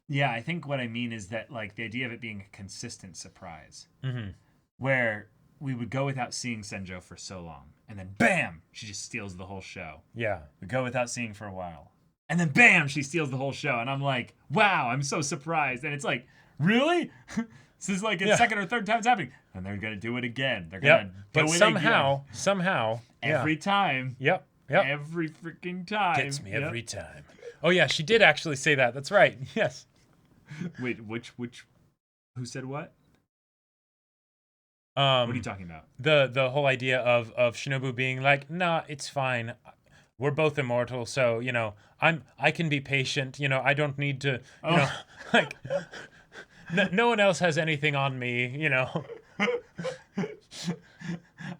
Yeah, I think what I mean is that like the idea of it being a consistent surprise. Mm-hmm. Where we would go without seeing Senjo for so long, and then bam, she just steals the whole show. Yeah. We go without seeing for a while, and then bam, she steals the whole show, and I'm like, wow, I'm so surprised. And it's like, really? This is like a second or third time it's happening, and they're gonna do it again. They're gonna do it somehow, every time. Yep. Every freaking time. Gets me every time. Oh yeah, she did actually say that. That's right. Yes. Wait, which? Who said what? What are you talking about? The whole idea of Shinobu being like, nah, it's fine. We're both immortal, so I can be patient. I don't need to. Like, no one else has anything on me.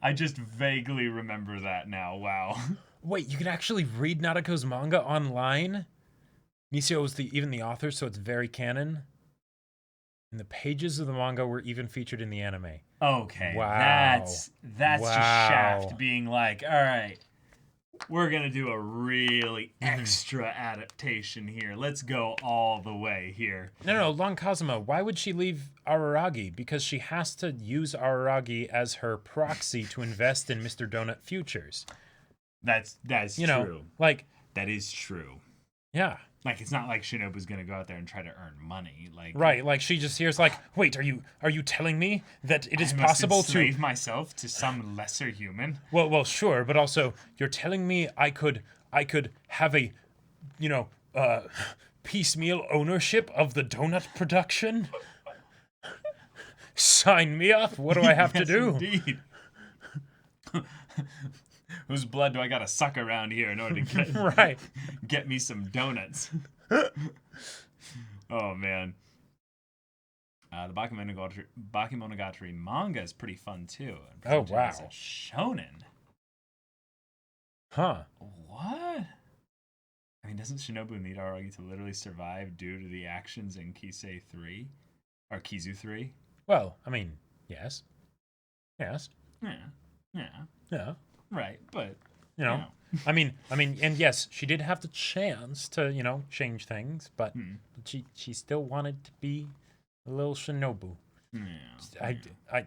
I just vaguely remember that now. Wow. Wait, you can actually read Naruto's manga online? Nisio was even the author, so it's very canon. And the pages of the manga were even featured in the anime. Okay. Wow. That's just Shaft being like, all right, we're going to do a really extra adaptation here. Let's go all the way here. No, Long Kazuma, why would she leave Araragi? Because she has to use Araragi as her proxy to invest in Mr. Donut futures. That's true. Like, that is true. Yeah. Like, it's not like Shinobu's gonna go out there and try to earn money. Like, right, like she just hears like, wait, are you telling me that it is possible to enslave myself to some lesser human? Well, sure, but also you're telling me I could have a, piecemeal ownership of the donut production? Sign me up. What do I have to do? Indeed. Whose blood do I gotta suck around here in order to get me some donuts? Oh man. The Bakemonogatari manga is pretty fun too. Oh wow. It's a shonen. Huh. What? I mean, doesn't Shinobu need Araragi to literally survive due to the actions in Kisei 3? Or Kizu 3? Well, I mean, yes. Yeah. Right, but I mean, and yes, she did have the chance to, change things, but she still wanted to be a little Shinobu. Yeah. I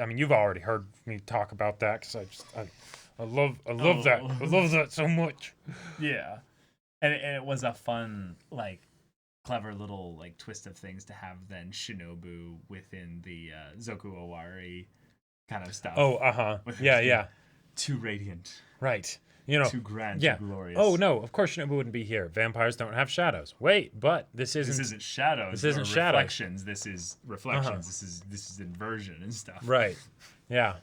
mean, you've already heard me talk about that because I love that. I love that so much. Yeah, and it was a fun, like, clever little like twist of things to have then Shinobu within the Zoku Owari kind of stuff. Oh, yeah. Too radiant. Right. Too grand, too glorious. Oh, no, of course Shinobu wouldn't be here. Vampires don't have shadows. Wait, but this isn't shadows. This isn't shadows. Reflections. This is reflections. This is inversion and stuff. Right. Yeah.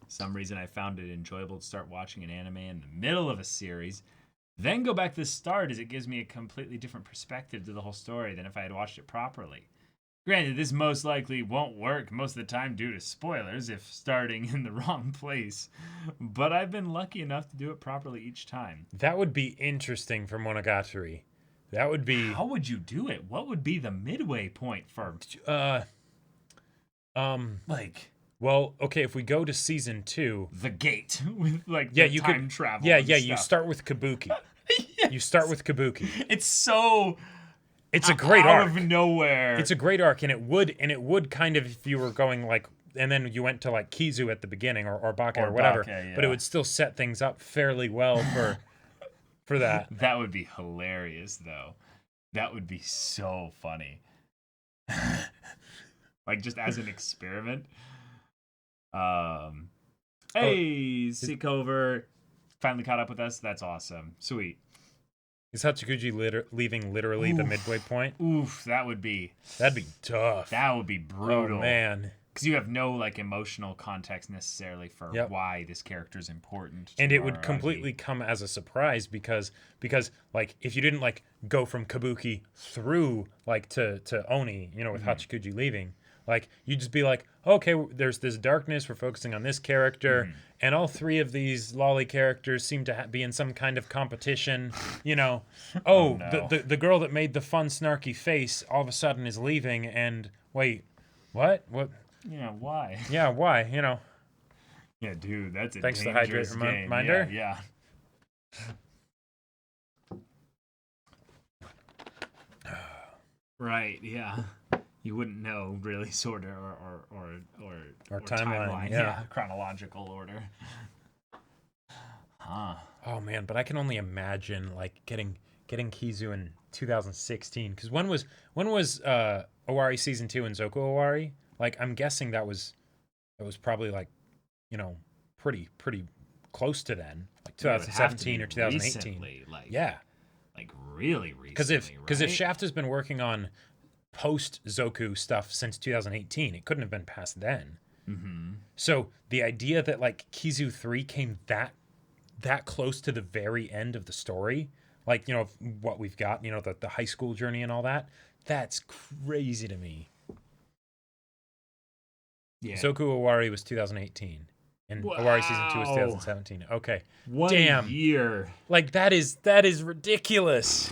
Some reason I found it enjoyable to start watching an anime in the middle of a series, then go back to the start as it gives me a completely different perspective to the whole story than if I had watched it properly. Granted, this most likely won't work most of the time due to spoilers if starting in the wrong place, but I've been lucky enough to do it properly each time. That would be interesting for Monogatari. That would be... How would you do it? What would be the midway point for... Well, okay, if we go to season 2... The gate, with, time travel you start with Kabuki. Yes. You start with Kabuki. It's so... It's a great arc. Out of nowhere. It's a great arc, and it would kind of, if you were going like, and then you went to like Kizu at the beginning or Bake or whatever, but it would still set things up fairly well for that. That would be hilarious, though. That would be so funny. Like just as an experiment. Hey, Seekover finally caught up with us. That's awesome. Sweet. Is Hachikuji leaving literally the midway point? Oof, that'd be tough. That would be brutal. Oh, man. Because you have no like emotional context necessarily for why this character is important. And it would completely come as a surprise because like if you didn't like go from Kabuki through like to Oni, with Hachikuji leaving, Like, you just be like, okay, there's this darkness, we're focusing on this character, and all three of these lolly characters seem to be in some kind of competition. You know, no. the girl that made the fun, snarky face all of a sudden is leaving, and wait, what? What? Yeah, why? Yeah, why? You know. Yeah, dude, that's a Thanks for the dangerous hydrate game. reminder. Yeah. Right, yeah. You wouldn't know really, sort of, or timeline, yeah. chronological order. Huh. Oh man, but I can only imagine like getting Kizu in 2016. Because when was Owari season 2 and Zoku Owari? Like, I'm guessing that was probably like, you know, pretty close to then, like 2017 or 2018. Recently, yeah, like really recently. Because if Shaft has been working on post Zoku stuff since 2018, it couldn't have been past then. Mm-hmm. So the idea that like Kizu 3 came that close to the very end of the story, like, you know, what we've got, you know, the high school journey and all that, that's crazy to me. Yeah. Zoku Owari was 2018 and Owari season 2 was 2017. Okay. 1 year. Like, that is ridiculous.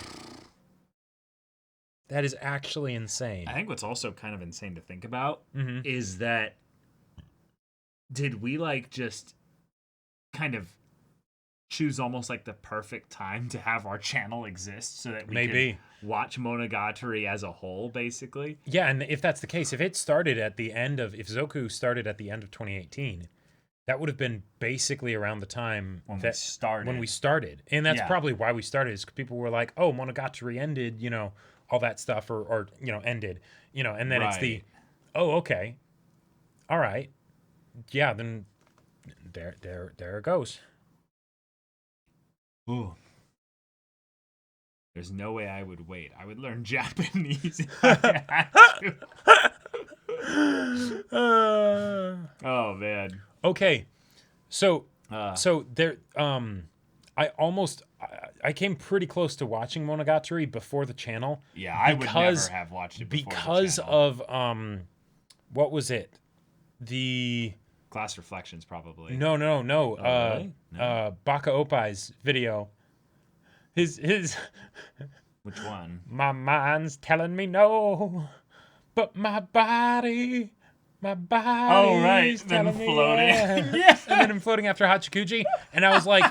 That is actually insane. I think what's also kind of insane to think about Mm-hmm. is that did we like just kind of choose almost like the perfect time to have our channel exist so that we could watch Monogatari as a whole, basically? Yeah, and if that's the case, if Zoku started at the end of 2018, that would have been basically around the time when we started. And that's probably why we started, is 'cause people were like, oh, Monogatari ended, you know, all that stuff, or you know, ended, you know, and then it's the, oh, okay, all right, yeah, then there it goes. Ooh. There's no way I would wait. I would learn Japanese. Oh man. Okay, so there, I came pretty close to watching Monogatari before the channel. Yeah, I would never have watched it before because the channel. of what was it? The Class Reflections, probably. No. Really? No. Baka Opai's video. His Which one? My mind's telling me no, but my body. Oh, right. Then floating. Yeah. And then I'm floating after Hachikuji. And I was like,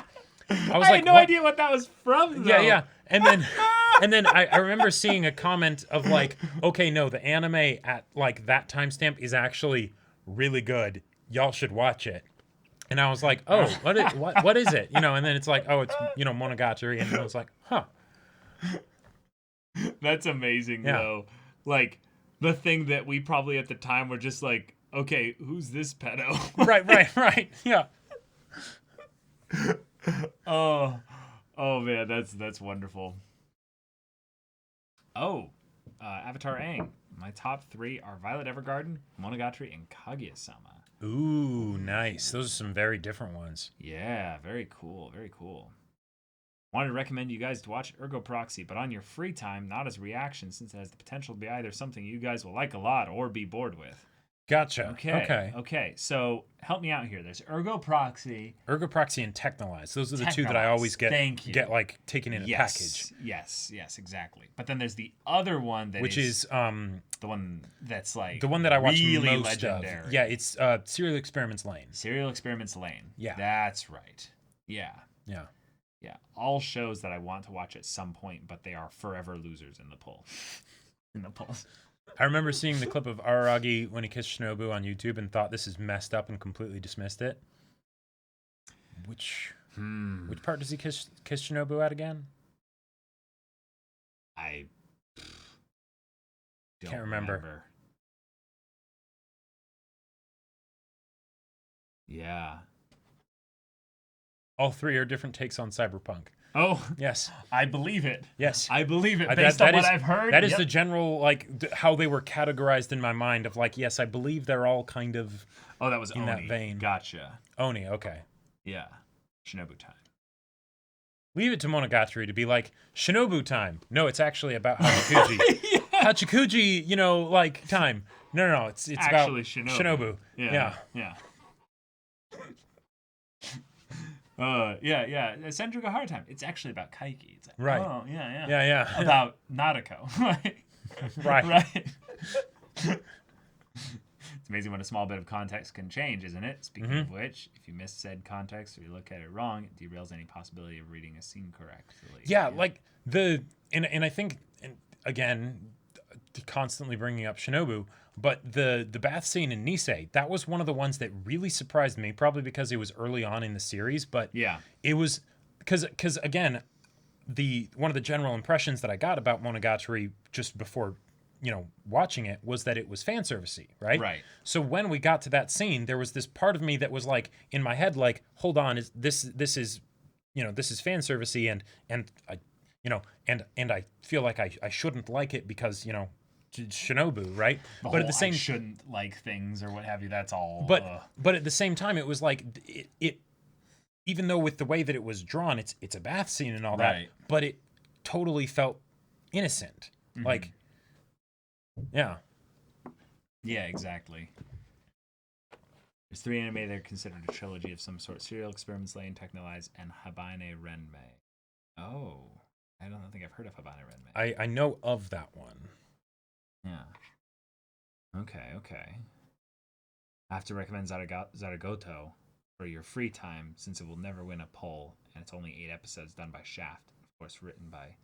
I had no idea what that was from, though. Yeah. And then I remember seeing a comment of like, okay, no, the anime at like that timestamp is actually really good. Y'all should watch it. And I was like, oh, what is it? You know, and then it's like, oh, it's, you know, Monogatari. And I was like, huh. That's amazing, though. Like, the thing that we probably at the time were just like, okay, who's this pedo? Right. Yeah. Oh man, that's wonderful. Avatar Aang. My top 3 are Violet Evergarden, Monogatari, and Kaguya-sama. Ooh, nice. Those are some very different ones. Yeah, very cool. Very cool. Wanted to recommend you guys to watch Ergo Proxy, but on your free time, not as reaction, since it has the potential to be either something you guys will like a lot or be bored with. Gotcha. Okay. So help me out here. There's Ergo Proxy. Ergo Proxy and Technolize. Those are the two that I always get like taken in a package. Yes, exactly. But then there's the other one which is the one that's like the one that I watch really most legendary. of. Yeah, it's Serial Experiments Lane. Serial Experiments Lane. Yeah. That's right. Yeah. Yeah. All shows that I want to watch at some point, but they are forever losers in the poll. I remember seeing the clip of Araragi when he kissed Shinobu on YouTube and thought this is messed up and completely dismissed it. Which part does he kiss Shinobu at again? I can't remember. Yeah. All 3 are different takes on Cyberpunk. Oh, yes. I believe it. Yes. I believe it based on what I've heard. That is the general, like, how they were categorized in my mind of, like, yes, I believe they're all kind of that was in Oni. that vein. Gotcha. Oni, okay. Yeah. Shinobu time. Leave it to Monogatari to be like, Shinobu time. No, it's actually about Hachikuji. Hachikuji, you know, like, time. No. It's actually about Shinobu. Shinobu. Yeah. Send Druga Hard Time. It's actually about Kaiki. It's like, Right. oh, yeah. Yeah. About Nadeko. Right. Right. It's amazing what a small bit of context can change, isn't it? Speaking of which, if you miss said context or you look at it wrong, it derails any possibility of reading a scene correctly. Yeah, like and I think, and again, constantly bringing up Shinobu, but the bath scene in Nisei, that was one of the ones that really surprised me, probably because it was early on in the series, but Yeah. it was because again, one of the general impressions that I got about Monogatari just before watching it was that it was fan servicey, right? Right. So when we got to that scene, there was this part of me that was like in my head, like, hold on, is this is this is fan servicey, and I and I feel like I shouldn't like it because Shinobu, right? But at the same I shouldn't like things or what have you. That's all. But at the same time, it was like it even though with the way that it was drawn, it's a bath scene and all that, but it totally felt innocent, like. Yeah. Yeah, exactly. There's 3 anime that are considered a trilogy of some sort: Serial Experiments, Lane, Technolize, and Habane Renmei. Oh, I don't think I've heard of Habane Renmei. I know of that one. Yeah. Okay. I have to recommend Zaragoto for your free time, since it will never win a poll, and it's only 8 episodes done by Shaft, of course, written by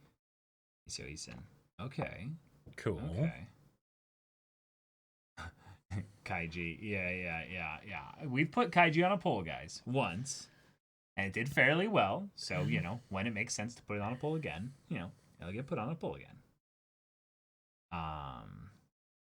Isao Isin. Okay. Cool. Okay. Kaiji. Yeah. We've put Kaiji on a poll, guys, once, and it did fairly well. So, when it makes sense to put it on a poll again, it'll get put on a poll again.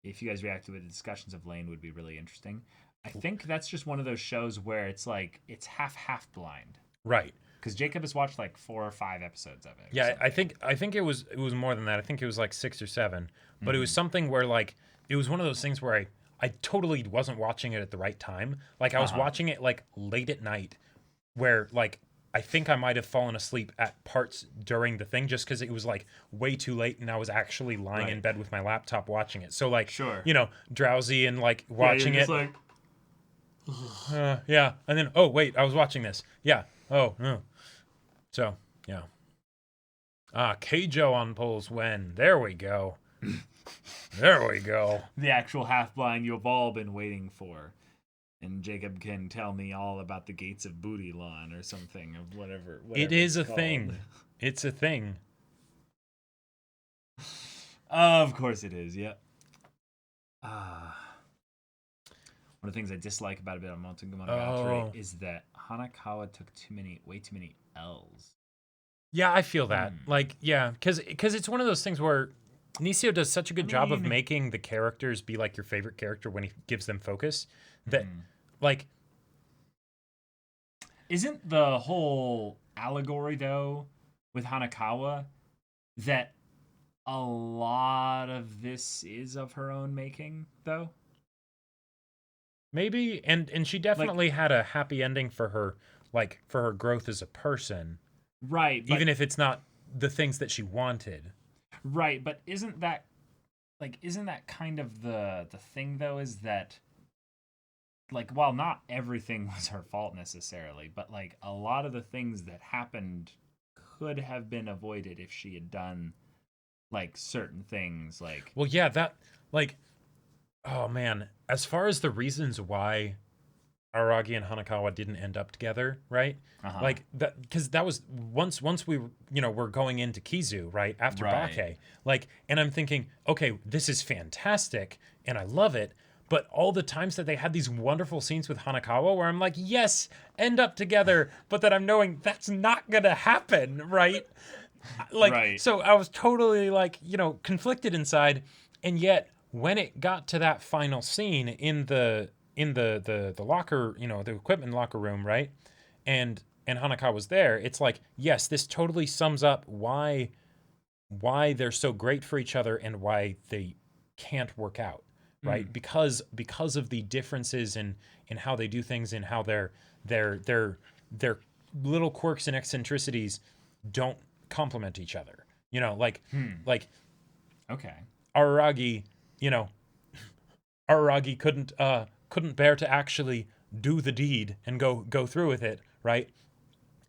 If you guys reacted with the discussions of Lane, would be really interesting. I think that's just one of those shows where it's like it's half blind. Right. Because Jacob has watched like 4 or 5 episodes of it. Yeah, I think it was more than that. I think it was like 6 or 7. But it was something where like it was one of those things where I totally wasn't watching it at the right time. Like I was watching it like late at night, where like I think I might have fallen asleep at parts during the thing just because it was like way too late and I was actually lying in bed with my laptop watching it. So like, drowsy and like watching it. Like... yeah. And then, oh, wait, I was watching this. Yeah. Oh, no. So, yeah. Keijo on polls when. There we go. There we go. The actual half-blind you've all been waiting for. And Jacob can tell me all about the gates of Booty Lawn or something of whatever it is a thing. It's a thing. Of course it is, yep. One of the things I dislike about a bit of Monogatari is that Hanakawa took way too many L's. Yeah, I feel that. Like, yeah, because it's one of those things where Nisio does such a good job of making the characters be like your favorite character when he gives them focus that, like... Isn't the whole allegory, though, with Hanakawa, that a lot of this is of her own making, though? Maybe, and she definitely had a happy ending for her, like, for her growth as a person. Right. Even if it's not the things that she wanted. Right, but isn't that kind of the thing, though, is that, like, while not everything was her fault necessarily, but, like, a lot of the things that happened could have been avoided if she had done, like, certain things, like... Well, yeah, that, like, oh, man, as far as the reasons why Aragi and Hanakawa didn't end up together, right? Like that, because that was once we were going into Kizu, right, after Bake, like, and I'm thinking, okay, this is fantastic and I love it, but all the times that they had these wonderful scenes with Hanakawa where I'm like, yes, end up together, but that I'm knowing that's not gonna happen, right? Like, so I was totally like, conflicted inside, and yet when it got to that final scene in the locker, the equipment locker room, right? And Hanakawa was there. It's like, yes, this totally sums up why they're so great for each other and why they can't work out, right? Because of the differences in how they do things and how their little quirks and eccentricities don't complement each other. Like okay. Aragi, Araragi couldn't bear to actually do the deed and go through with it, right?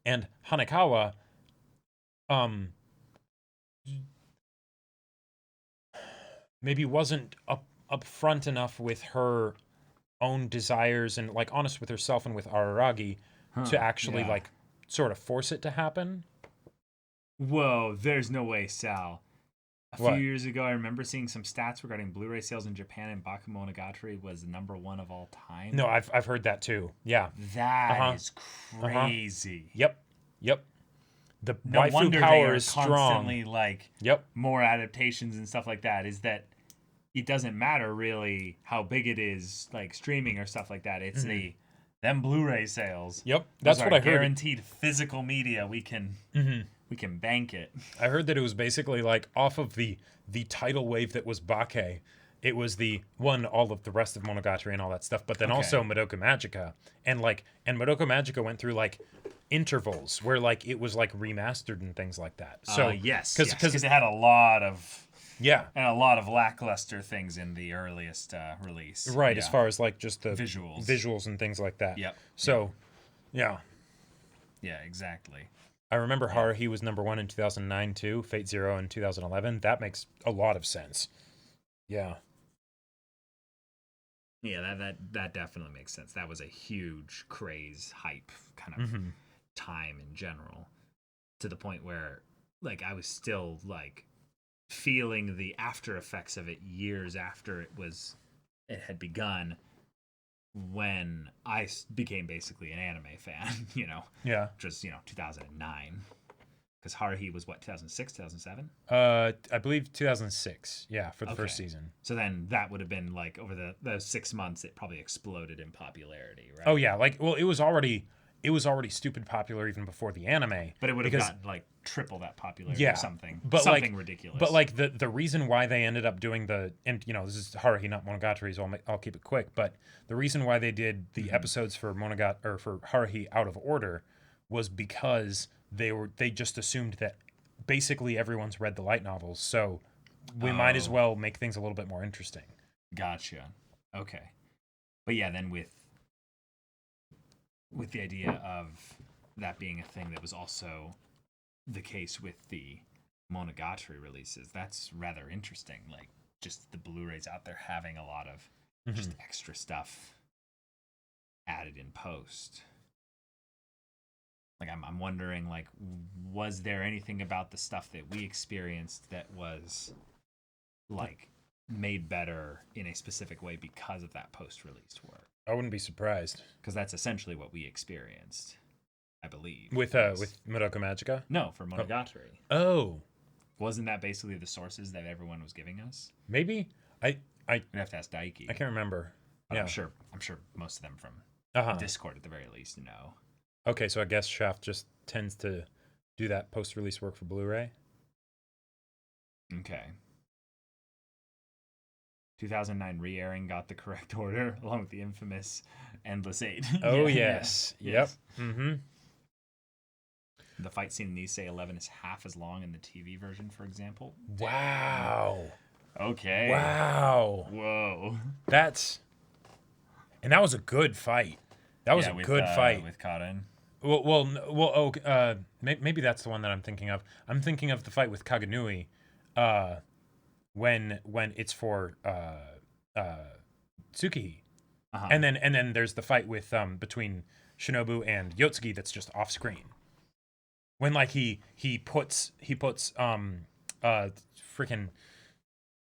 And Hanekawa maybe wasn't upfront enough with her own desires and like honest with herself and with Araragi to actually like sort of force it to happen. Whoa, there's no way, Sal. What? Few years ago, I remember seeing some stats regarding Blu-ray sales in Japan, and Bakemonogatari was #1 of all time. No, I've heard that too. Yeah. That is crazy. Yep. The No waifu wonder power they are is strong. constantly like Yep. more adaptations and stuff like that. Is that it doesn't matter really how big it is, like streaming or stuff like that. It's them Blu-ray sales. Yep. That's Those what are I heard. guaranteed physical media. We can bank it. I heard that it was basically like off of the tidal wave that was Bake. It was the one, all of the rest of Monogatari and all that stuff, but then also Madoka Magica. And Madoka Magica went through like intervals where like it was like remastered and things like that. So yes, because it had a lot of yeah, and a lot of lackluster things in the earliest release. right, as far as like just the visuals and things like that. Yep. So yeah, exactly. I remember Haruhi was #1 in 2009 too, Fate Zero in 2011. That makes a lot of sense. Yeah. Yeah, that definitely makes sense. That was a huge craze, hype kind of time in general, to the point where like I was still like feeling the after effects of it years after it had begun, when I became basically an anime fan, Yeah. which was 2009, because Haruhi was what, 2006, 2007? I believe 2006. Yeah, for the first season. So then that would have been like over the 6 months, it probably exploded in popularity, right? Oh yeah, like well, it was already stupid popular even before the anime. But it would have gotten like triple that popularity or something. But something like, ridiculous. But like the reason why they ended up doing and this is Haruhi, not Monogatari, so I'll keep it quick. But the reason why they did the episodes for for Haruhi out of order was because they just assumed that basically everyone's read the light novels, so we might as well make things a little bit more interesting. Gotcha. Okay. But yeah, then with the idea of that being a thing that was also the case with the Monogatari releases, that's rather interesting. Like, just the Blu-rays out there having a lot of just extra stuff added in post. Like, I'm wondering, like, was there anything about the stuff that we experienced that was, like, made better in a specific way because of that post-released work? I wouldn't be surprised. Because that's essentially what we experienced, I believe. With Madoka Magica? No, for Monogatari. Oh. Wasn't that basically the sources that everyone was giving us? Maybe. I'd have to ask Daiki. I can't remember. But yeah. I'm sure most of them from Discord at the very least know. Okay, so I guess Shaft just tends to do that post-release work for Blu-ray. Okay. 2009 re-airing got the correct order, along with the infamous Endless 8. Oh, yes. Yep. Mm-hmm. The fight scene in Nisei 11 is half as long in the TV version, for example. Wow. Okay. Wow. Whoa. And that was a good fight. That was a good fight. With Karen. Maybe that's the one that I'm thinking of. I'm thinking of the fight with Kaganui, when it's for Tsukihi, and then there's the fight with between Shinobu and Yotsugi that's just off screen. When like he puts freaking,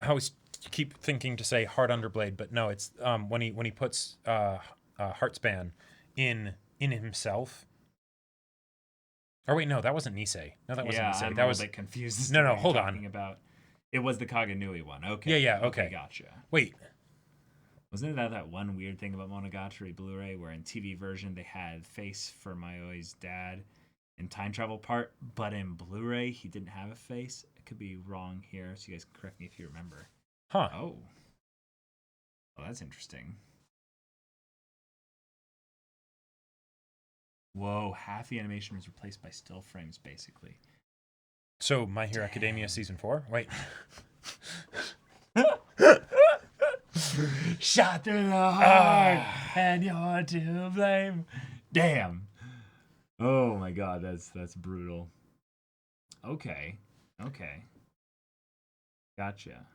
I always keep thinking to say Heart Underblade, but no, it's when he puts Heartspan in himself. Or wait, no, that wasn't Nisei. No, that wasn't Nisei. I'm that a was bit confused. No, hold on. About. It was the Kaganui one. Okay. Yeah, okay. Gotcha. Wait. Wasn't that one weird thing about Monogatari Blu-ray where in TV version they had face for Mayoi's dad in time travel part, but in Blu-ray he didn't have a face? I could be wrong here, so you guys can correct me if you remember. Huh. Oh. Well, that's interesting. Whoa, half the animation was replaced by still frames, basically. So, My Hero Academia Season 4? Wait. Shot through the heart, and you're to blame. Damn. Oh my god, that's brutal. Okay. Gotcha.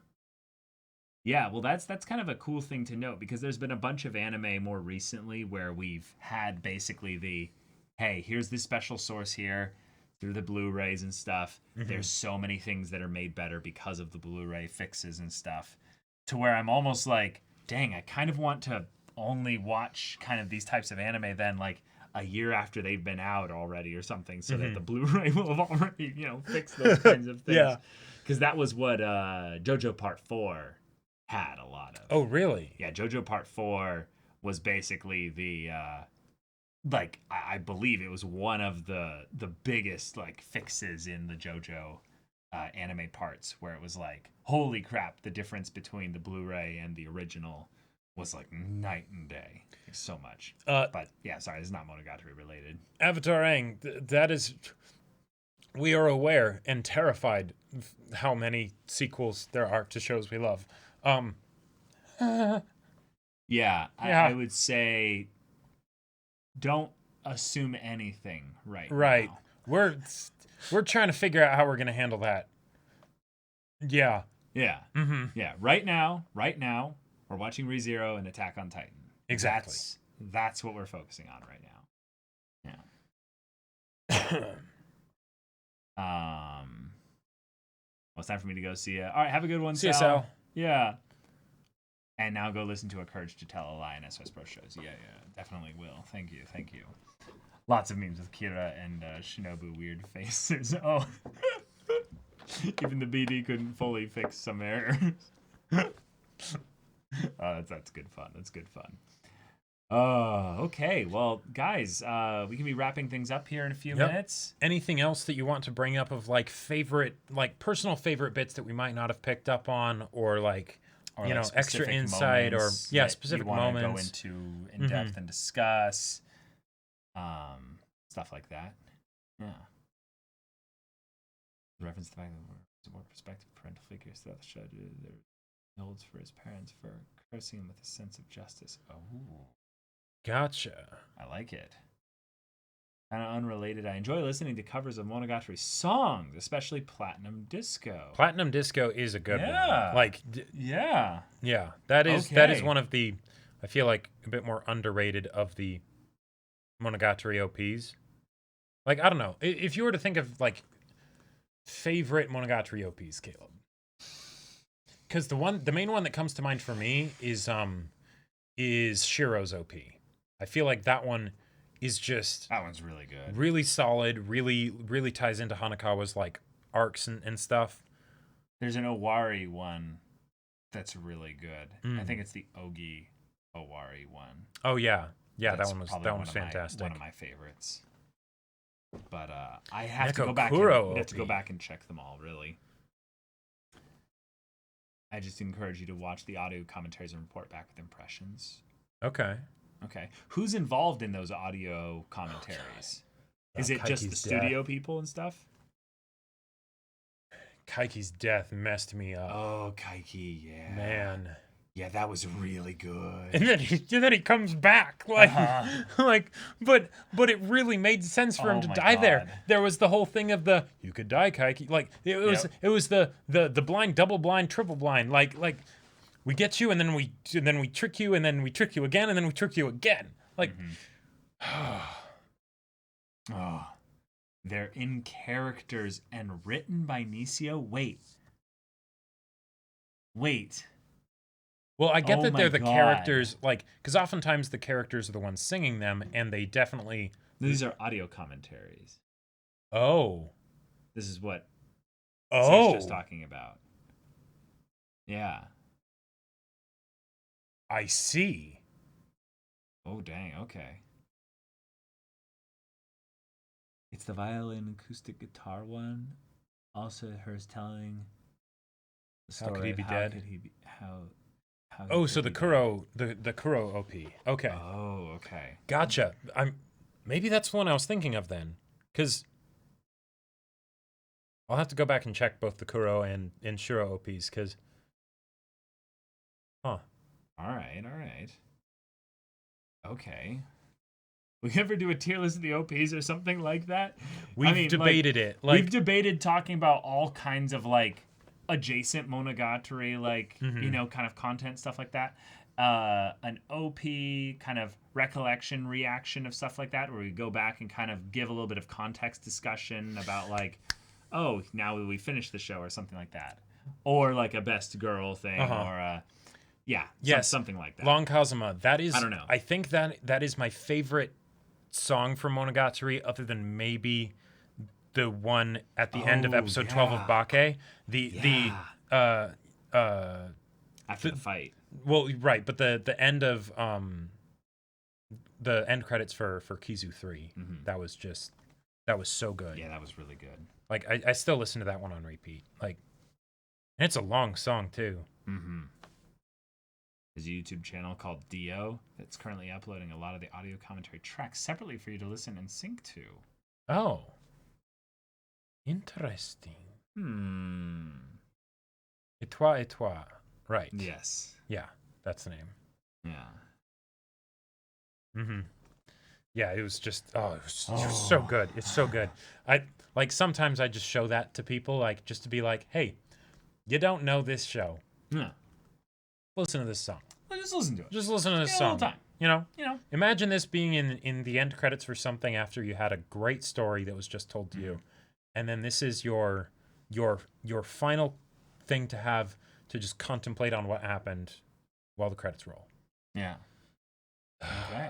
Yeah, well that's kind of a cool thing to note because there's been a bunch of anime more recently where we've had basically the hey, here's this special source here through the Blu-rays and stuff. There's so many things that are made better because of the Blu-ray fixes and stuff. To where I'm almost like, dang, I kind of want to only watch kind of these types of anime then like a year after they've been out already or something so that the Blu-ray will have already, fixed those kinds of things. Yeah. Because that was what JoJo Part 4 had a lot of. Oh, really? Yeah, JoJo Part 4 was basically the I believe it was one of the biggest like fixes in the JoJo anime parts where it was like, holy crap, the difference between the Blu-ray and the original was like night and day. So much. But yeah, sorry, this is not Monogatari related. Avatar Aang, that is, we are aware and terrified of how many sequels there are to shows we love. Yeah, I would say don't assume anything right now. We're trying to figure out how we're going to handle that. Yeah. Yeah. Yeah, right now, we're watching ReZero and Attack on Titan. Exactly. That's what we're focusing on right now. Yeah. Well, it's time for me to go see ya. All right, have a good one, See you, Sal. Yeah. And now go listen to A Courage to Tell a Lie in SOS Pro shows. Yeah, definitely will. Thank you. Lots of memes with Kira and Shinobu weird faces. Oh. Even the BD couldn't fully fix some errors. That's good fun. Okay. Well, guys, we can be wrapping things up here in a few minutes. Anything else that you want to bring up of like favorite, like personal favorite bits that we might not have picked up on, or like, extra insight, or specific moments go into in depth and discuss, stuff like that. Yeah. Reference to the fact that we're more prospective parental figures throughout the show. There holds for his parents for cursing him with a sense of justice. Oh. Gotcha. I like it. Kind of unrelated. I enjoy listening to covers of Monogatari songs, especially Platinum Disco. Platinum Disco is a good one. Like, yeah. That is one of the, I feel like, a bit more underrated of the Monogatari OPs. Like, I don't know. If you were to think of, like, favorite Monogatari OPs, Caleb. Because the main one that comes to mind for me is Shiro's OP. I feel like that one is just... That one's really good. Really solid, really ties into Hanakawa's, like, arcs and stuff. There's an Owari one that's really good. I think it's the Ogi Owari one. Oh, yeah. Yeah, that one was fantastic. One of my favorites. But I have Neko to go back. Kuro I have to go back and check them all. Really, I just encourage you to watch the audio commentaries and report back with impressions. Okay. Who's involved in those audio commentaries? Is it just the studio people and stuff? Kaiki's death messed me up. Oh, Kaiki, yeah. Man. Yeah, that was really good. And then he comes back, but it really made sense for him to die there. There was the whole thing of the you could die, Kaiki. Like it was the blind, double blind, triple blind. Like we get you, and then we trick you, and then we trick you again, and then we trick you again. Like, they're in characters and written by Nisio. Wait. Well, I get that they're the characters, like, because oftentimes the characters are the ones singing them, and they definitely... These are audio commentaries. Oh. This is what Sage just talking about. Yeah. I see. Oh, dang, okay. It's the violin acoustic guitar one. Also, hers telling the story. How could he be dead? So the Kuro. the Kuro OP. Okay. Oh, okay. Gotcha. Maybe that's the one I was thinking of then, because I'll have to go back and check both the Kuro and Shiro OPs, because, All right. Okay. We ever do a tier list of the OPs or something like that? We've debated it. We've debated talking about all kinds of like adjacent Monogatari, like kind of content stuff like that. An OP kind of recollection reaction of stuff like that, where we go back and kind of give a little bit of context discussion about like, oh, now we finished the show or something like that, or like a best girl thing, or something like that. Long Kazuma. That is. I don't know. I think that is my favorite song from Monogatari, other than maybe the one at the end of episode 12 of Bake. After the fight. Well, right, but the end of the end credits for Kizu 3. That was so good. Yeah, that was really good. Like I still listen to that one on repeat. Like, and it's a long song too. There's a YouTube channel called Dio that's currently uploading a lot of the audio commentary tracks separately for you to listen and sync to. Oh. Interesting. Et toi. Right. Yes. Yeah, that's the name. Yeah. Yeah, it was just it was so good. It's so good. I like sometimes I just show that to people, like just to be like, hey, you don't know this show. Yeah. Listen to this song. Well, just listen to it. Just listen to this song. Time. You know. Imagine this being in the end credits for something after you had a great story that was just told to you, and then this is your final thing to have to just contemplate on what happened while the credits roll. Yeah. Okay.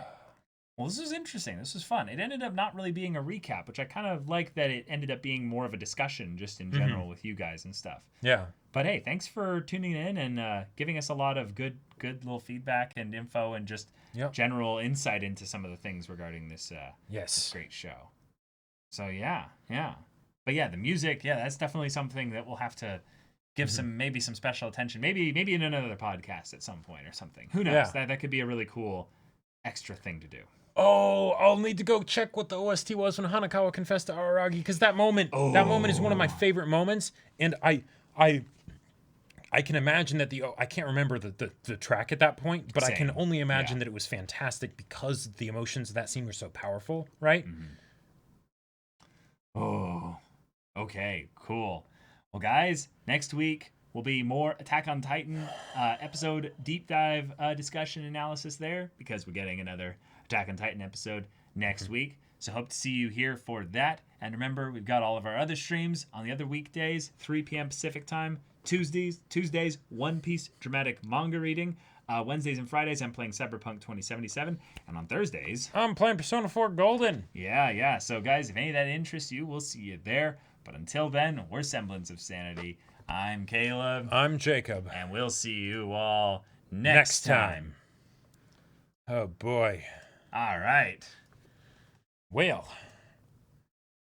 Well, this was interesting. This was fun. It ended up not really being a recap, which I kind of like that it ended up being more of a discussion just in general with you guys and stuff. Yeah. But hey, thanks for tuning in and giving us a lot of good little feedback and info and just general insight into some of the things regarding this great show. So yeah. But yeah, the music, that's definitely something that we'll have to give some special attention. Maybe in another podcast at some point or something. Who knows? Yeah. That could be a really cool extra thing to do. Oh, I'll need to go check what the OST was when Hanakawa confessed to Araragi, because that moment is one of my favorite moments, and I can imagine that I can't remember the track at that point, but I can only imagine that it was fantastic because the emotions of that scene were so powerful, right? Oh, okay, cool. Well, guys, next week will be more Attack on Titan episode deep dive discussion analysis there, because we're getting another Attack on Titan episode next week. So hope to see you here for that. And remember, we've got all of our other streams on the other weekdays, 3 p.m. Pacific time. Tuesdays, One Piece dramatic manga reading. Wednesdays and Fridays, I'm playing Cyberpunk 2077. And on Thursdays, I'm playing Persona 4 Golden. Yeah. So guys, if any of that interests you, we'll see you there. But until then, we're Semblance of Sanity. I'm Caleb. I'm Jacob. And we'll see you all next time. Oh, boy. All right. Well.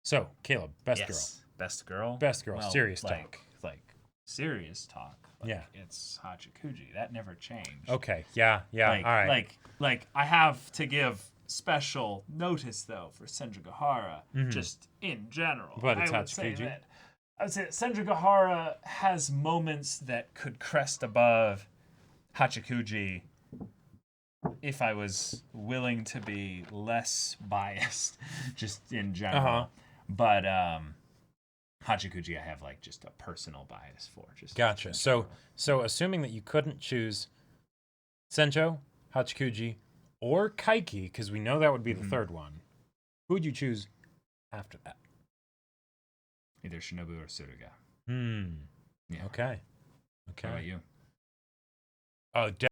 So, Caleb, best girl. Best girl? Best girl. Well, serious talk. Like, serious talk. Yeah. It's Hachikuji. That never changed. Okay. Yeah. All right. Like, I have to give special notice, though, for Senjugahara, just in general. But it's Hachikuji. I would say that Senjugahara has moments that could crest above Hachikuji if I was willing to be less biased, just in general. But Hachikuji I have like just a personal bias for. Gotcha. So assuming that you couldn't choose Senjo, Hachikuji, or Kaiki, because we know that would be the third one, who would you choose after that? Either Shinobu or Suruga. Yeah. Okay. How about you? Oh,